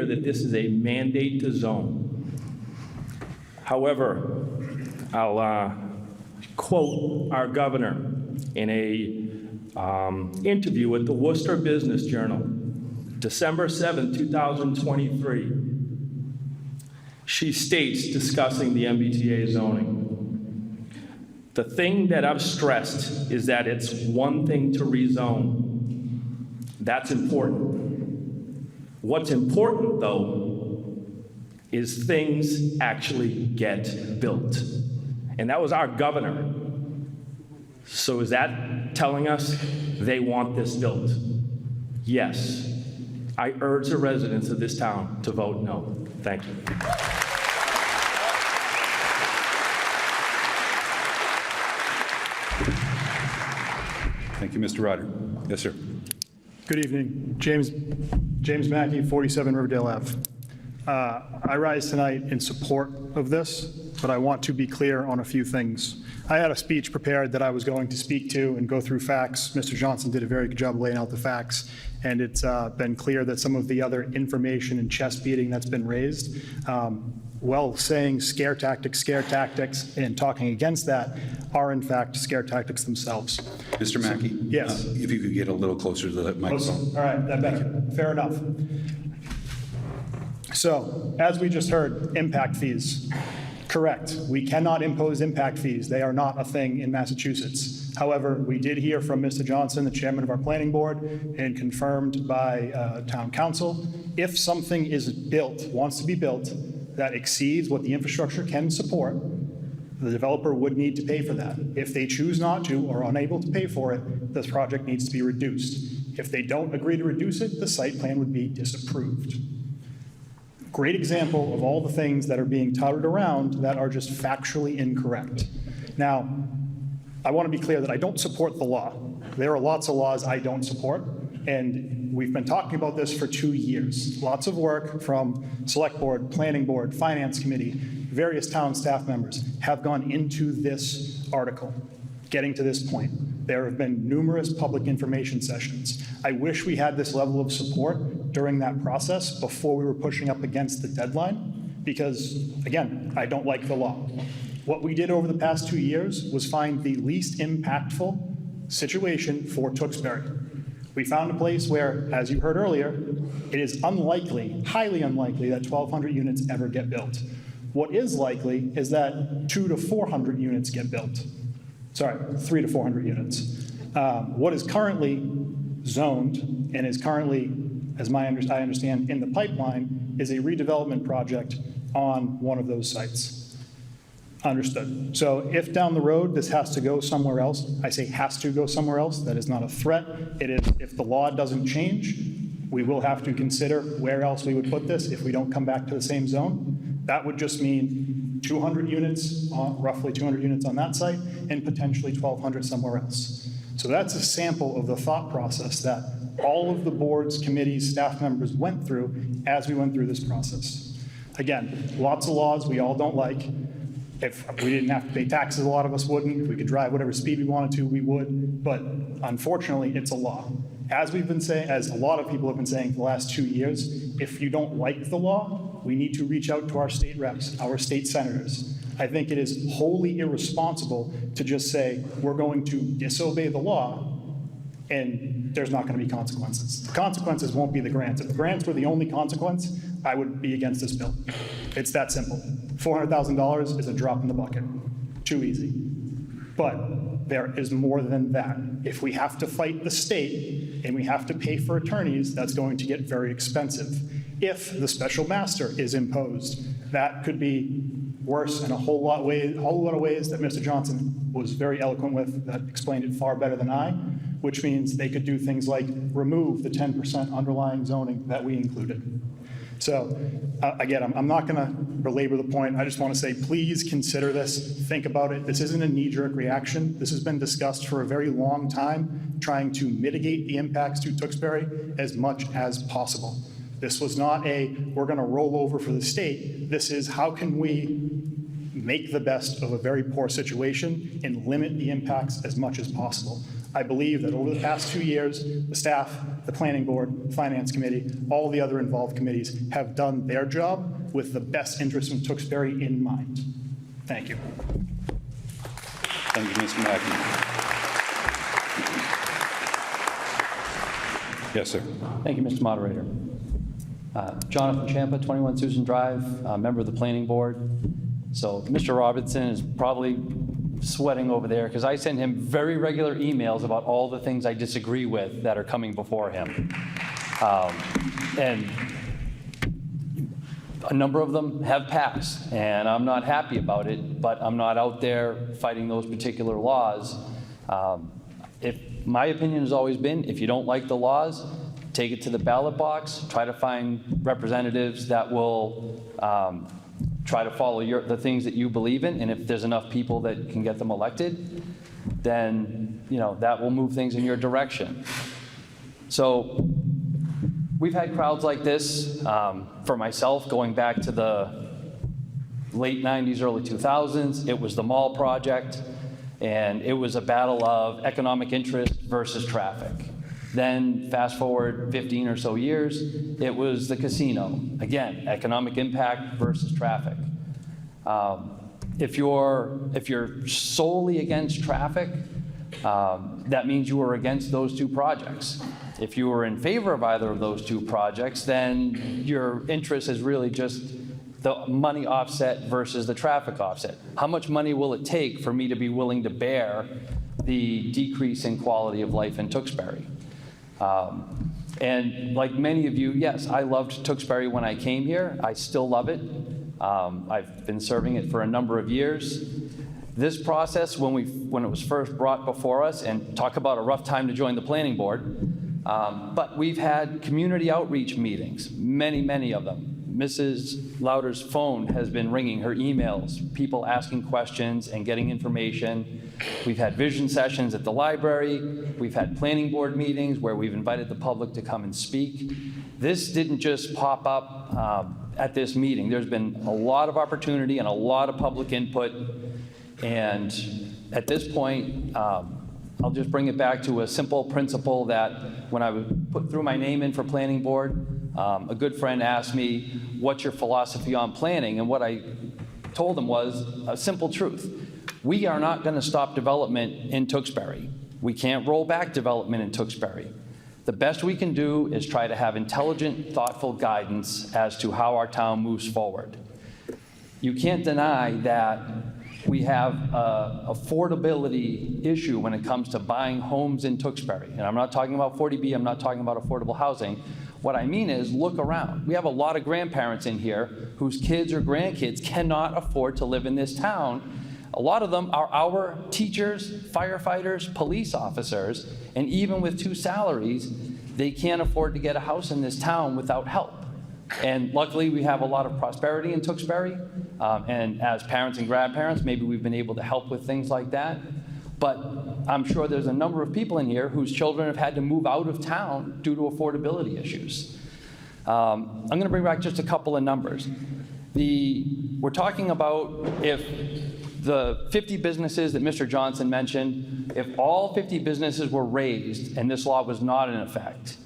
that this is a mandate to zone. However, I'll quote our governor in a interview with the Worcester Business Journal, December 7, 2023. She states, discussing the MBTA zoning, the thing that I've stressed is that it's one thing to rezone. That's important. What's important, though, is things actually get built. And that was our governor. So is that telling us they want this built? Yes. I urge the residents of this town to vote no. Thank you. Thank you, Mr. Ryder. Yes, sir. Good evening. James Mackey, 47 Riverdale Ave. I rise tonight in support of this, but I want to be clear on a few things. I had a speech prepared that I was going to speak to and go through facts. Mr. Johnson did a very good job laying out the facts, and it's been clear that some of the other information and chest beating that's been raised, saying scare tactics, and talking against that are in fact scare tactics themselves. Mr. Mackey? Yes. If you could get a little closer to the microphone. All right, that better. Fair enough. So, as we just heard, impact fees. Correct. We cannot impose impact fees. They are not a thing in Massachusetts. However, we did hear from Mr. Johnson, the chairman of our planning board, and confirmed by town council, if something is built, wants to be built, that exceeds what the infrastructure can support, the developer would need to pay for that. If they choose not to or are unable to pay for it, this project needs to be reduced. If they don't agree to reduce it, the site plan would be disapproved. Great example of all the things that are being touted around that are just factually incorrect. Now, I want to be clear that I don't support the law. There are lots of laws I don't support, and we've been talking about this for 2 years. Lots of work from select board, planning board, finance committee, various town staff members have gone into this article, getting to this point. There have been numerous public information sessions. I wish we had this level of support during that process before we were pushing up against the deadline, because, again, I don't like the law. What we did over the past 2 years was find the least impactful situation for Tewksbury. We found a place where, as you heard earlier, it is unlikely, highly unlikely, that 1,200 units ever get built. What is likely is that 200 to 400 units get built. Sorry, 300 to 400 units. What is currently zoned and is currently, as I understand, in the pipeline is a redevelopment project on one of those sites. Understood. So if down the road this has to go somewhere else, I say has to go somewhere else, that is not a threat. It is, if the law doesn't change, we will have to consider where else we would put this if we don't come back to the same zone. That would just mean 200 units, roughly 200 units on that site, and potentially 1,200 somewhere else. So that's a sample of the thought process that all of the boards, committees, staff members went through as we went through this process. Again, lots of laws we all don't like. If we didn't have to pay taxes, a lot of us wouldn't. If we could drive whatever speed we wanted to, we would. But unfortunately, it's a law. As we've been saying, as a lot of people have been saying for the last 2 years, if you don't like the law, we need to reach out to our state reps, our state senators. I think it is wholly irresponsible to just say, we're going to disobey the law and there's not going to be consequences. The consequences won't be the grants. If the grants were the only consequence, I would be against this bill. It's that simple. $400,000 is a drop in the bucket. Too easy. But there is more than that. If we have to fight the state and we have to pay for attorneys, that's going to get very expensive. If the special master is imposed, that could be worse in a whole lot of ways that Mr. Johnson was very eloquent with, that explained it far better than I, which means they could do things like remove the 10% underlying zoning that we included. So again, I'm not going to belabor the point. I just want to say, please consider this. Think about it. This isn't a knee-jerk reaction. This has been discussed for a very long time, trying to mitigate the impacts to Tewksbury as much as possible. This was not a, we're going to roll over for the state. This is, how can we make the best of a very poor situation and limit the impacts as much as possible? I believe that over the past 2 years, the staff, the planning board, finance committee, all the other involved committees have done their job with the best interest in Tewksbury in mind. Thank you. Thank you, Mr. Mackey. Yes, sir. Thank you, Mr. Moderator. Jonathan Champa, 21 Susan Drive, member of the planning board. So Mr. Robinson is probably sweating over there because I send him very regular emails about all the things I disagree with that are coming before him. And a number of them have passed, and I'm not happy about it, but I'm not out there fighting those particular laws. My opinion has always been, if you don't like the laws, take it to the ballot box, try to find representatives that will try to follow the things that you believe in, and if there's enough people that can get them elected, then that will move things in your direction. So We've had crowds like this, for myself, going back to the late 90s, early 2000s. It was the mall project, and it was a battle of economic interest versus traffic. Then, fast forward 15 or so years, it was the casino. Again, economic impact versus traffic. If you're solely against traffic, that means you are against those two projects. If you are in favor of either of those two projects, then your interest is really just the money offset versus the traffic offset. How much money will it take for me to be willing to bear the decrease in quality of life in Tewksbury? And like many of you, yes, I loved Tewksbury when I came here. I still love it. I've been serving it for a number of years. This process, when it was first brought before us, and talk about a rough time to join the planning board, but we've had community outreach meetings, many of them. Mrs. Lauder's phone has been ringing, her emails, people asking questions and getting information. We've had vision sessions at the library. We've had planning board meetings where we've invited the public to come and speak. This didn't just pop up at this meeting. There's been a lot of opportunity and a lot of public input. And at this point, I'll just bring it back to a simple principle that when I put through my name in for planning board, a good friend asked me, what's your philosophy on planning? And what I told him was a simple truth. We are not going to stop development in Tewksbury. We can't roll back development in Tewksbury. The best we can do is try to have intelligent, thoughtful guidance as to how our town moves forward. You can't deny that we have an affordability issue when it comes to buying homes in Tewksbury. And I'm not talking about 40B, I'm not talking about affordable housing. What I mean is, look around. We have a lot of grandparents in here whose kids or grandkids cannot afford to live in this town. A lot of them are our teachers, firefighters, police officers, and even with 2 salaries, they can't afford to get a house in this town without help. And luckily, we have a lot of prosperity in Tewksbury, and as parents and grandparents, maybe we've been able to help with things like that. But I'm sure there's a number of people in here whose children have had to move out of town due to affordability issues. I'm going to bring back just a couple of numbers. We're talking about if the 50 businesses that Mr. Johnson mentioned, if all 50 businesses were raised and this law was not in effect,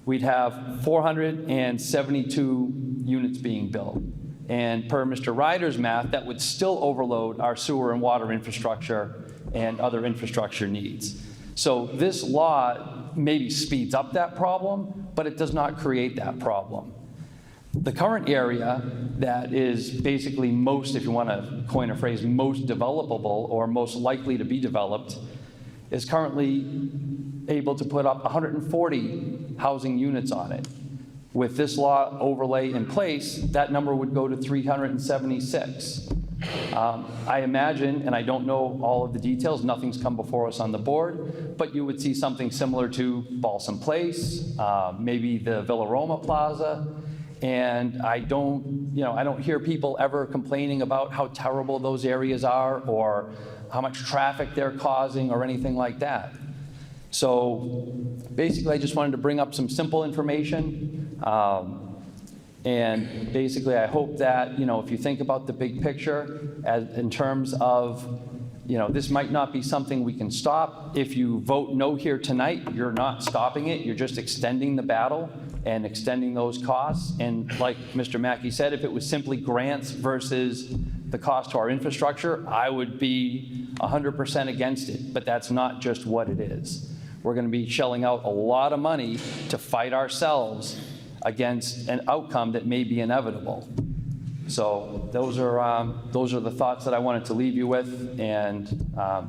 we'd have 472 units being built. And per Mr. Ryder's math, that would still overload our sewer and water infrastructure and other infrastructure needs. So this law maybe speeds up that problem, but it does not create that problem. The current area that is basically most, if you want to coin a phrase, most developable or most likely to be developed, is currently able to put up 140 housing units on it. With this law overlay in place, that number would go to 376. I imagine, and I don't know all of the details, nothing's come before us on the board, but you would see something similar to Balsam Place, maybe the Villa Roma Plaza, and I don't hear people ever complaining about how terrible those areas are or how much traffic they're causing or anything like that. So basically, I just wanted to bring up some simple information. And basically, I hope that, if you think about the big picture in terms of, this might not be something we can stop. If you vote no here tonight, you're not stopping it. You're just extending the battle and extending those costs. And like Mr. Mackey said, if it was simply grants versus the cost to our infrastructure, I would be 100% against it. But that's not just what it is. We're going to be shelling out a lot of money to fight ourselves against an outcome that may be inevitable. So those are the thoughts that I wanted to leave you with, and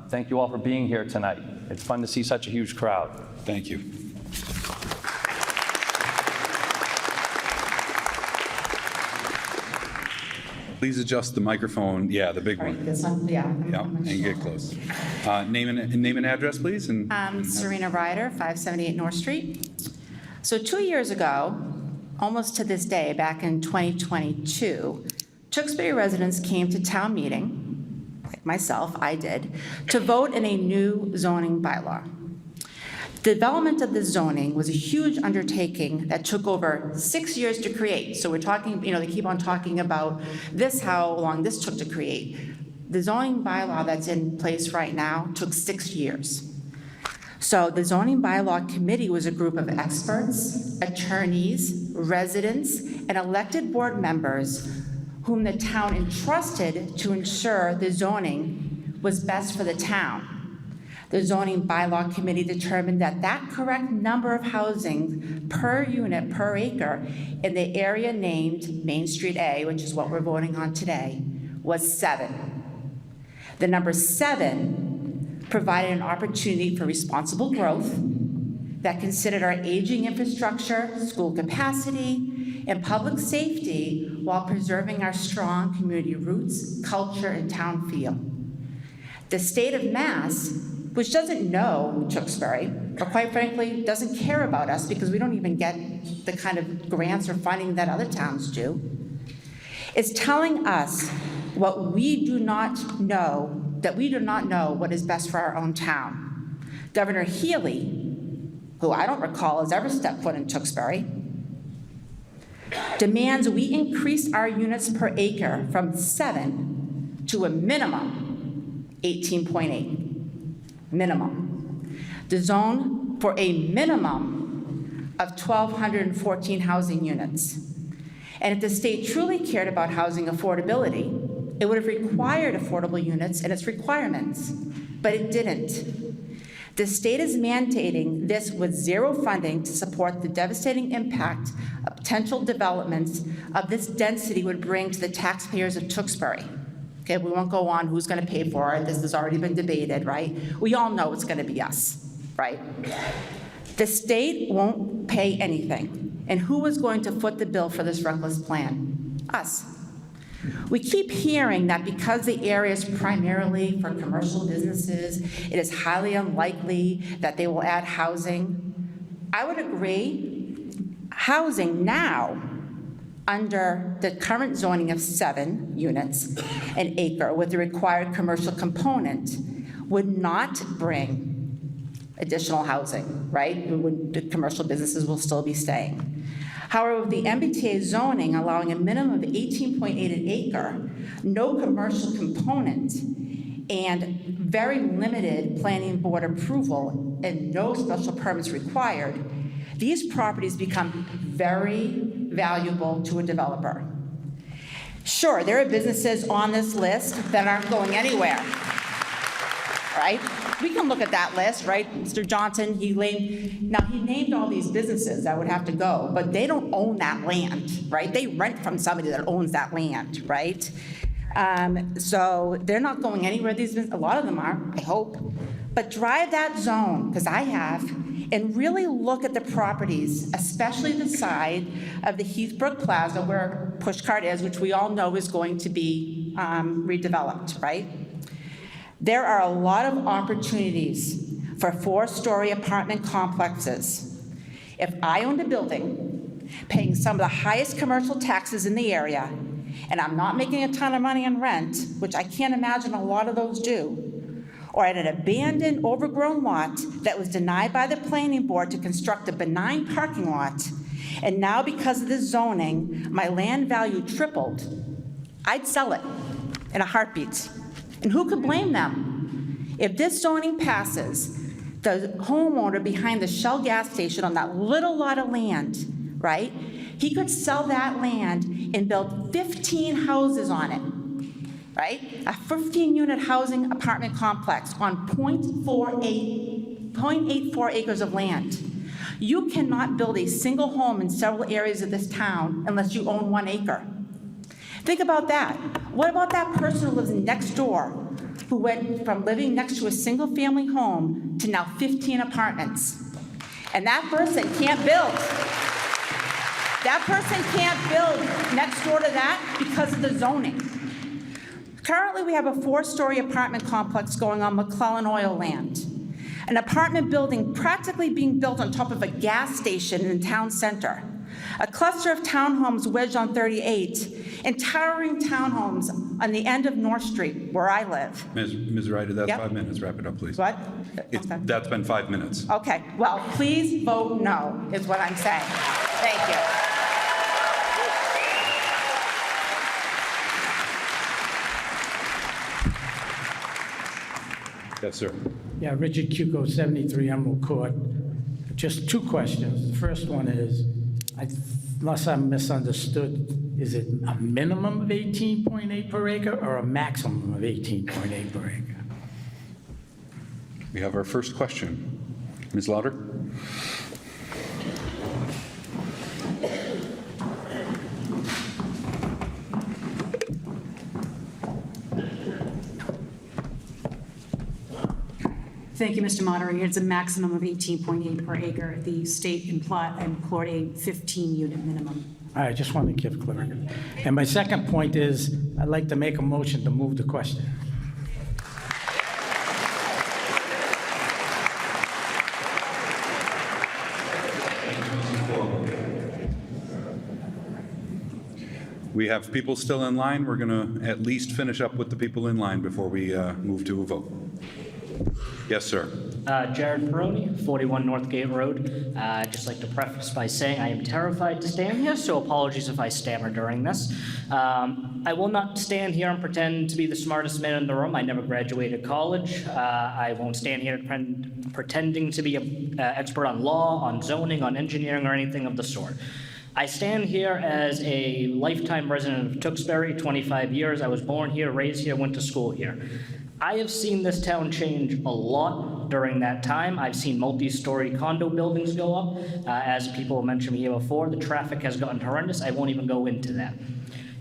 thank you all for being here tonight. It's fun to see such a huge crowd. Thank you. Please adjust the microphone. Yeah, the big All right, one. this one, yeah. Yeah, and get close. Name and address, please. And Serena Ryder, 578 North Street. So 2 years ago, almost to this day, back in 2022, Tewksbury residents came to town meeting, like myself, I did, to vote in a new zoning bylaw. Development of the zoning was a huge undertaking that took over 6 years to create. So we're talking, they keep on talking about this, how long this took to create. The zoning bylaw that's in place right now took 6 years. So the zoning bylaw committee was a group of experts, attorneys, residents, and elected board members whom the town entrusted to ensure the zoning was best for the town. The zoning bylaw committee determined that that correct number of housing per unit per acre in the area named Main Street A, which is what we're voting on today, was 7. The number 7 provided an opportunity for responsible growth that considered our aging infrastructure, school capacity, and public safety while preserving our strong community roots, culture, and town feel. The state of Mass, which doesn't know Tewksbury, or quite frankly, doesn't care about us because we don't even get the kind of grants or funding that other towns do, is telling us what we do not know, that we do not know what is best for our own town. Governor Healy, who I don't recall has ever stepped foot in Tewksbury, demands we increase our units per acre from 7 to a minimum 18.8. Minimum. The zone for a minimum of 1,214 housing units. And if the state truly cared about housing affordability, it would have required affordable units in its requirements, but it didn't. The state is mandating this with zero funding to support the devastating impact of potential developments of this density would bring to the taxpayers of Tewksbury. Okay, we won't go on who's going to pay for it. This has already been debated, right? We all know it's going to be us, right? The state won't pay anything. And who is going to foot the bill for this reckless plan? Us. We keep hearing that because the area is primarily for commercial businesses, it is highly unlikely that they will add housing. I would agree. Housing now, under the current zoning of 7 units an acre with the required commercial component, would not bring additional housing, right? The commercial businesses will still be staying. However, with the MBTA zoning allowing a minimum of 18.8 an acre, no commercial component, and very limited planning board approval and no special permits required, these properties become very valuable to a developer. Sure, there are businesses on this list that aren't going anywhere, right? We can look at that list, right? Mr. Johnson, he named all these businesses that would have to go, but they don't own that land, right? They rent from somebody that owns that land, right? So they're not going anywhere. A lot of them are, I hope. But drive that zone, because I have, and really look at the properties, especially the side of the Heathbrook Plaza where Pushcart is, which we all know is going to be redeveloped, right? There are a lot of opportunities for 4-story apartment complexes. If I owned a building paying some of the highest commercial taxes in the area, and I'm not making a ton of money on rent, which I can't imagine a lot of those do, or at an abandoned, overgrown lot that was denied by the planning board to construct a benign parking lot, and now because of the zoning, my land value tripled, I'd sell it in a heartbeat. And who could blame them? If this zoning passes, the homeowner behind the Shell gas station on that little lot of land, right? He could sell that land and build 15 houses on it, right? A 15-unit housing apartment complex on 0.84 acres of land. You cannot build a single home in several areas of this town unless you own 1 acre. Think about that. What about that person who lives next door, who went from living next to a single-family home to now 15 apartments? And that person can't build. That person can't build next door to that because of the zoning. Currently, we have a 4-story apartment complex going on McClellan Oil land. An apartment building practically being built on top of a gas station in the town center. A cluster of townhomes wedged on 38 and towering townhomes on the end of North Street, where I live. Ms. Ryder, that's Yep. 5 minutes. Wrap it up, please. What? That's been 5 minutes. Okay, well, please vote no, is what I'm saying. Thank you. Yes, sir. Yeah, Richard Cuco, 73 Emerald Court. Just two questions. The first one is, unless I'm misunderstood, is it a minimum of 18.8 per acre or a maximum of 18.8 per acre? We have our first question. Ms. Lauder? Thank you, Mr. Moderator. It's a maximum of 18.8 per acre. The state employed a 15-unit minimum. All right, just wanted to give clarity. And my second point is, I'd like to make a motion to move the question. We have people still in line. We're going to at least finish up with the people in line before we move to a vote. Yes, sir. Jared Peroni, 41 Northgate Road. I'd just like to preface by saying I am terrified to stand here, so apologies if I stammer during this. I will not stand here and pretend to be the smartest man in the room. I never graduated college. I won't stand here pretending to be an expert on law, on zoning, on engineering, or anything of the sort. I stand here as a lifetime resident of Tewksbury, 25 years. I was born here, raised here, went to school here. I have seen this town change a lot during that time. I've seen multi-story condo buildings go up. As people mentioned here before, the traffic has gotten horrendous. I won't even go into that.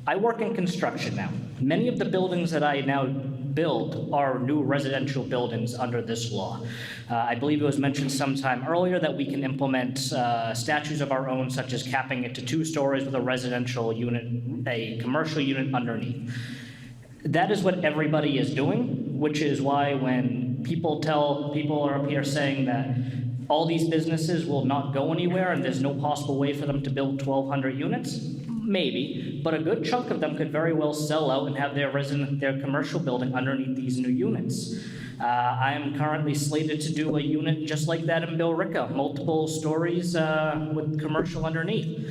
I work in construction now. Many of the buildings that I now build are new residential buildings under this law. I believe it was mentioned sometime earlier that we can implement statutes of our own, such as capping it to 2 stories with a residential unit, a commercial unit underneath. That is what everybody is doing, which is why when people are up here saying that all these businesses will not go anywhere and there's no possible way for them to build 1,200 units, maybe, but a good chunk of them could very well sell out and have their commercial building underneath these new units. I am currently slated to do a unit just like that in Billerica, multiple stories with commercial underneath.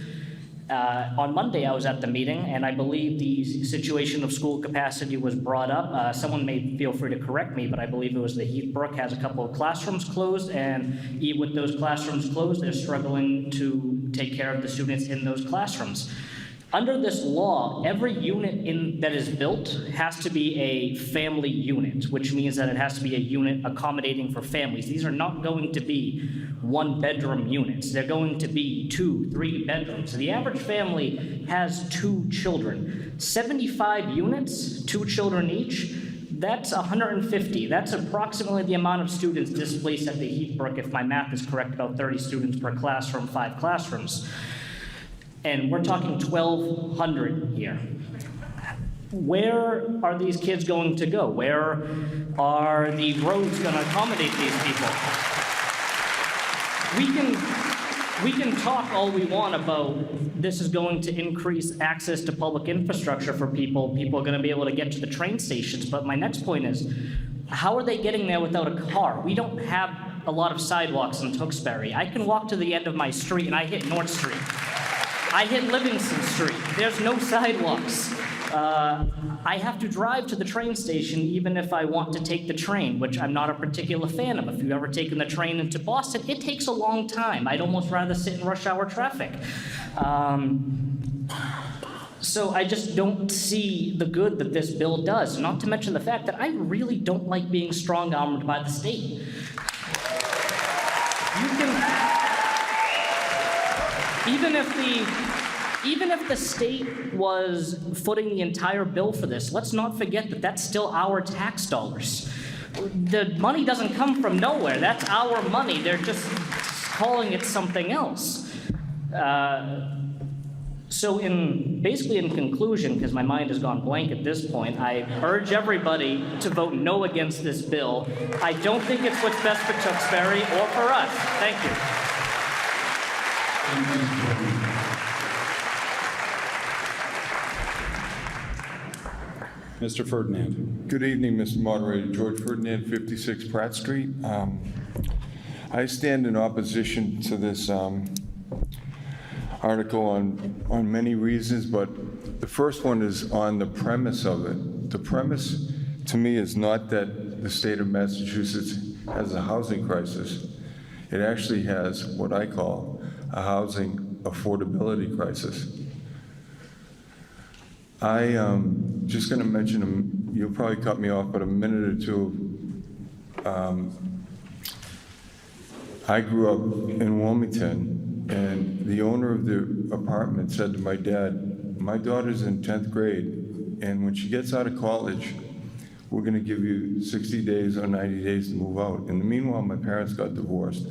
On Monday, I was at the meeting, and I believe the situation of school capacity was brought up. Someone may feel free to correct me, but I believe it was the Heathbrook has a couple of classrooms closed, and even with those classrooms closed, they're struggling to take care of the students in those classrooms. Under this law, every unit that is built has to be a family unit, which means that it has to be a unit accommodating for families. These are not going to be 1-bedroom units. They're going to be 2, 3 bedrooms. The average family has 2 children. 75 units, 2 children each, that's 150. That's approximately the amount of students displaced at the Heathbrook, if my math is correct, about 30 students per classroom, 5 classrooms. And we're talking 1,200 here. Where are these kids going to go? Where are the roads going to accommodate these people? We can talk all we want about this is going to increase access to public infrastructure for people. People are going to be able to get to the train stations. But my next point is, how are they getting there without a car? We don't have a lot of sidewalks in Tewksbury. I can walk to the end of my street and I hit North Street. I hit Livingston Street. There's no sidewalks. I have to drive to the train station even if I want to take the train, which I'm not a particular fan of. If you've ever taken the train into Boston, it takes a long time. I'd almost rather sit in rush hour traffic. So I just don't see the good that this bill does, not to mention the fact that I really don't like being strong-armed by the state. Even if the state was footing the entire bill for this, let's not forget that that's still our tax dollars. The money doesn't come from nowhere. That's our money. They're just calling it something else. So basically in conclusion, because my mind has gone blank at this point, I urge everybody to vote no against this bill. I don't think it's what's best for Tewksbury or for us. Thank you. Mr. Ferdinand. Good evening, Mr. Moderator. George Ferdinand, 56 Pratt Street. I stand in opposition to this article on many reasons, but the first one is on the premise of it. The premise, to me, is not that the state of Massachusetts has a housing crisis. It actually has what I call a housing affordability crisis. I just going to mention, you'll probably cut me off, but a minute or two. I grew up in Wilmington, and the owner of the apartment said to my dad, my daughter's in 10th grade, and when she gets out of college, we're going to give you 60 days or 90 days to move out. In the meanwhile, my parents got divorced.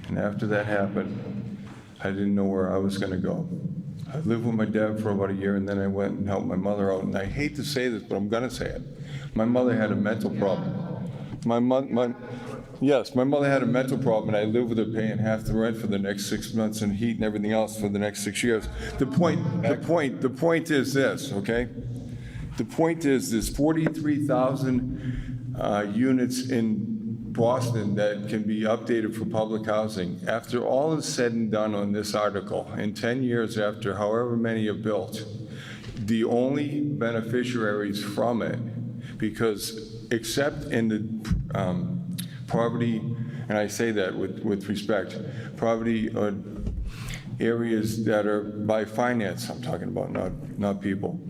And after that happened, I didn't know where I was going to go. I lived with my dad for about a year, and then I went and helped my mother out. And I hate to say this, but I'm going to say it. My mother had a mental problem. Yes, my mother had a mental problem, and I lived with her paying half the rent for the next 6 months and heat and everything else for the next 6 years. The point is this, okay? The point is there's 43,000 units in Boston that can be updated for public housing. After all is said and done on this article, in 10 years after however many are built, the only beneficiaries from it, because except in the poverty, and I say that with respect, poverty areas that are by finance, I'm talking about, not people,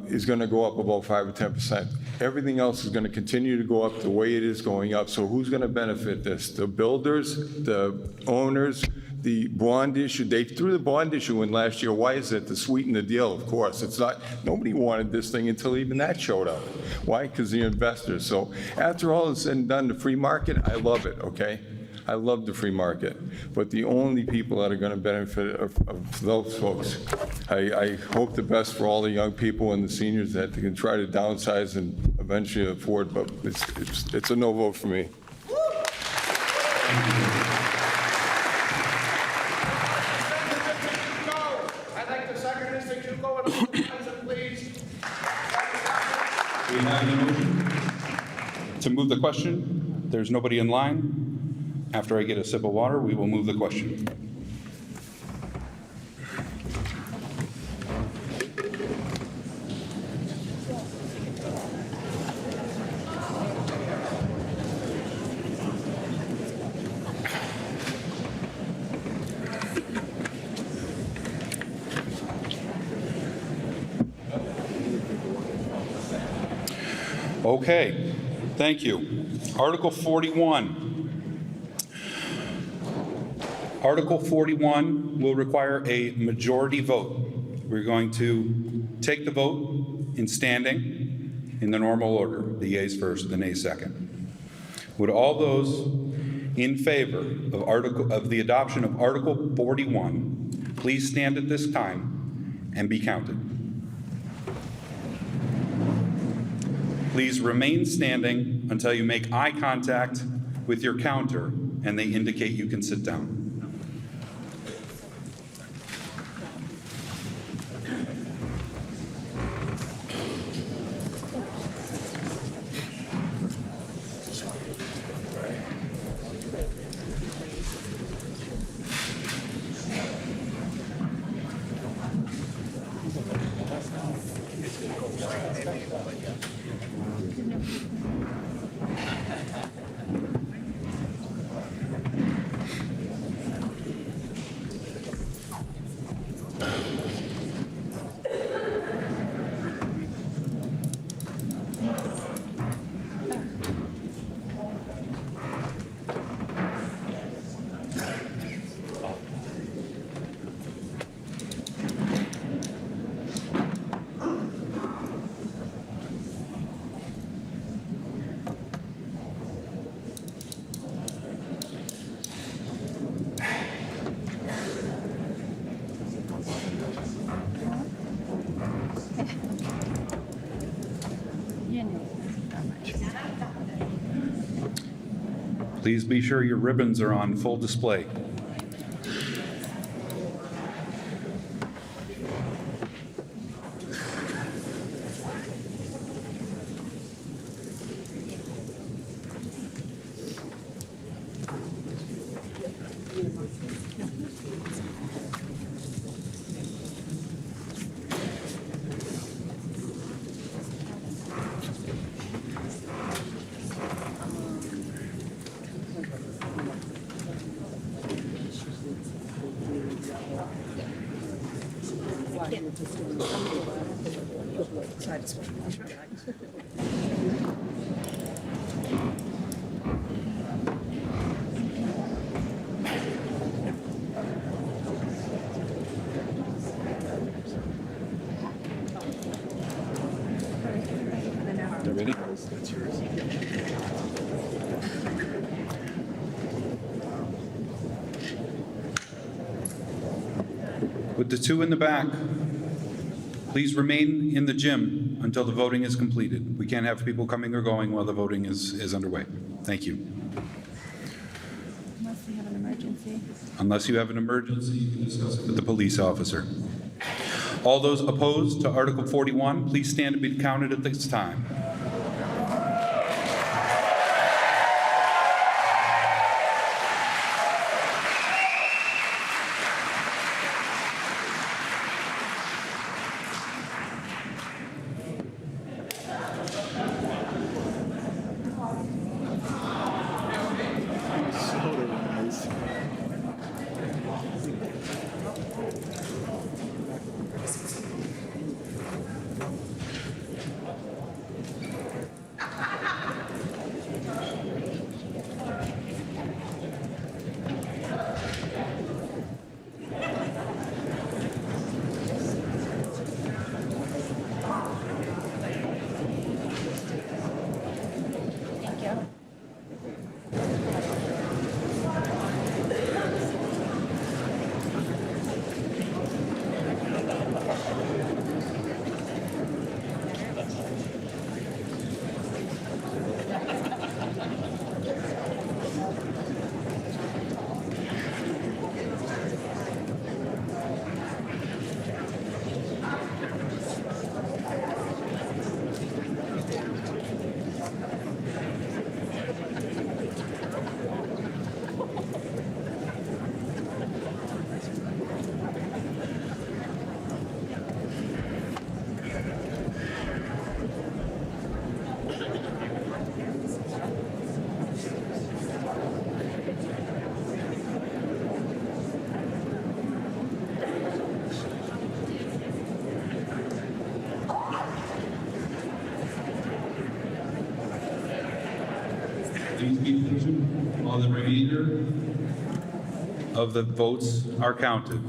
is going to go up about 5 or 10%. Everything else is going to continue to go up the way it is going up. So who's going to benefit this? The builders, the owners, the bond issue. They threw the bond issue in last year. Why is it? To sweeten the deal, of course. It's not, nobody wanted this thing until even that showed up. Why? Because the investors. So after all is said and done, the free market, I love it, okay? I love the free market, but the only people that are going to benefit are those folks. I hope the best for all the young people and the seniors that they can try to downsize and eventually afford, but it's a no vote for me. I'd like to second Mr. Chuko and please. We have the motion to move the question. There's nobody in line. After I get a sip of water, we will move the question. Okay, thank you. Article 41. Article 41 will require a majority vote. We're going to take the vote in standing in the normal order, the yeas first, the nays second. Would all those in favor of the adoption of Article 41 please stand at this time and be counted? Please remain standing until you make eye contact with your counter and they indicate you can sit down. Please be sure your ribbons are on full display. You ready? With the two in the back, please remain in the gym until the voting is completed. We can't have people coming or going while the voting is underway. Thank you. Unless we have an emergency. Unless you have an emergency, you can discuss it with the police officer. All those opposed to Article 41, please stand to be counted at this time. Thank you. Please be patient while the remainder of the votes are counted.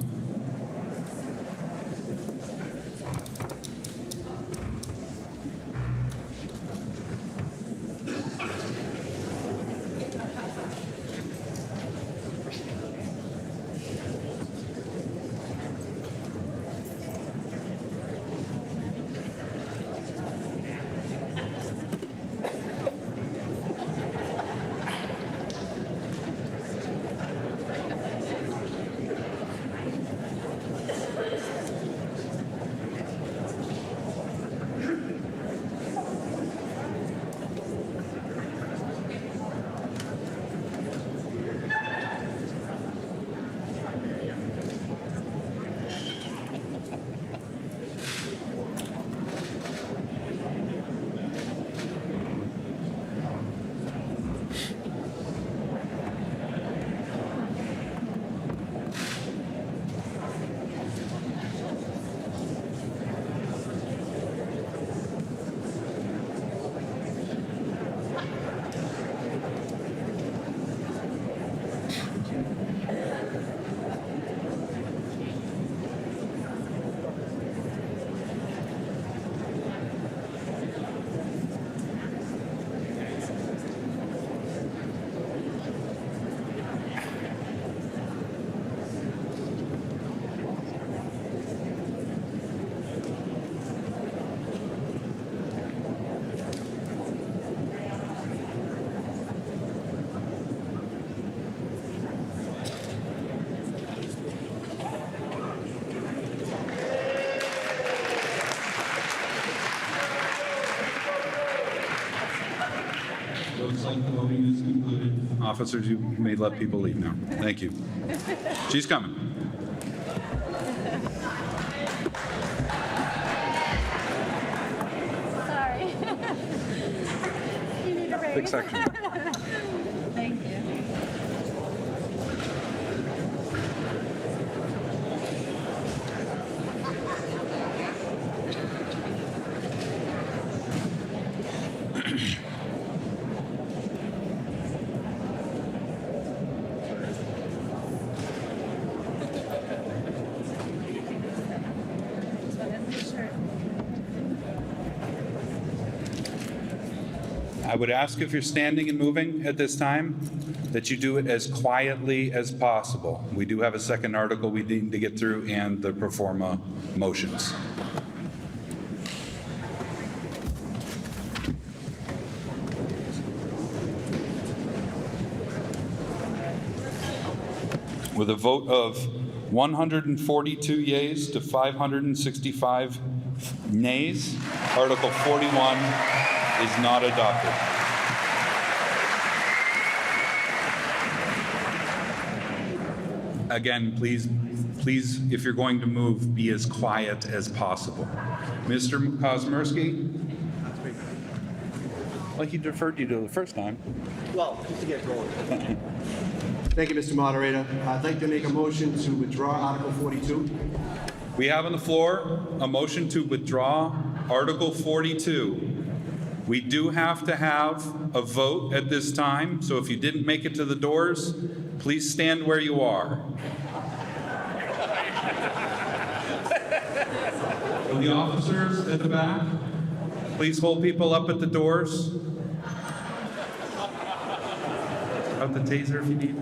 Looks like the voting is concluded. Officers, you may let people leave now. Thank you. She's coming. Sorry. You need a raise. Big section. Thank you. I would ask if you're standing and moving at this time, that you do it as quietly as possible. We do have a second article we need to get through and the pro forma motions. With a vote of 142 yeas to 565 nays, Article 41 is not adopted. Again, please, if you're going to move, be as quiet as possible. Mr. Kosmersky? Well, he deferred you to the first time. Well, just to get going. Thank you, Mr. Moderator. I'd like to make a motion to withdraw Article 42. We have on the floor a motion to withdraw Article 42. We do have to have a vote at this time, so if you didn't make it to the doors, please stand where you are. Will the officers at the back please hold people up at the doors? Have the taser if you need.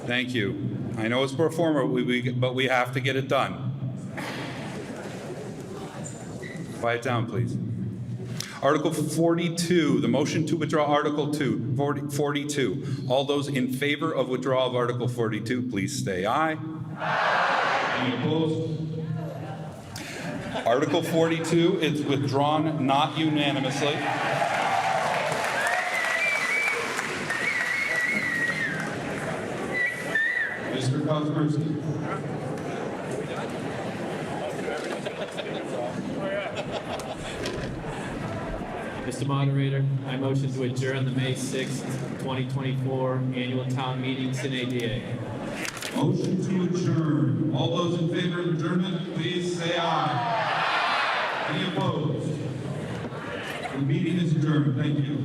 Thank you. I know it's pro forma, but we have to get it done. Quiet down, please. Article 42, the motion to withdraw Article 42. All those in favor of withdrawal of Article 42, please say aye. Any opposed? Article 42 is withdrawn, not unanimously. Mr. Kosmersky. Mr. Moderator, I motion to adjourn the May 6th, 2024 annual town meeting sine die. Motion to adjourn. All those in favor of adjournment, please say aye. Any opposed? The meeting is adjourned. Thank you.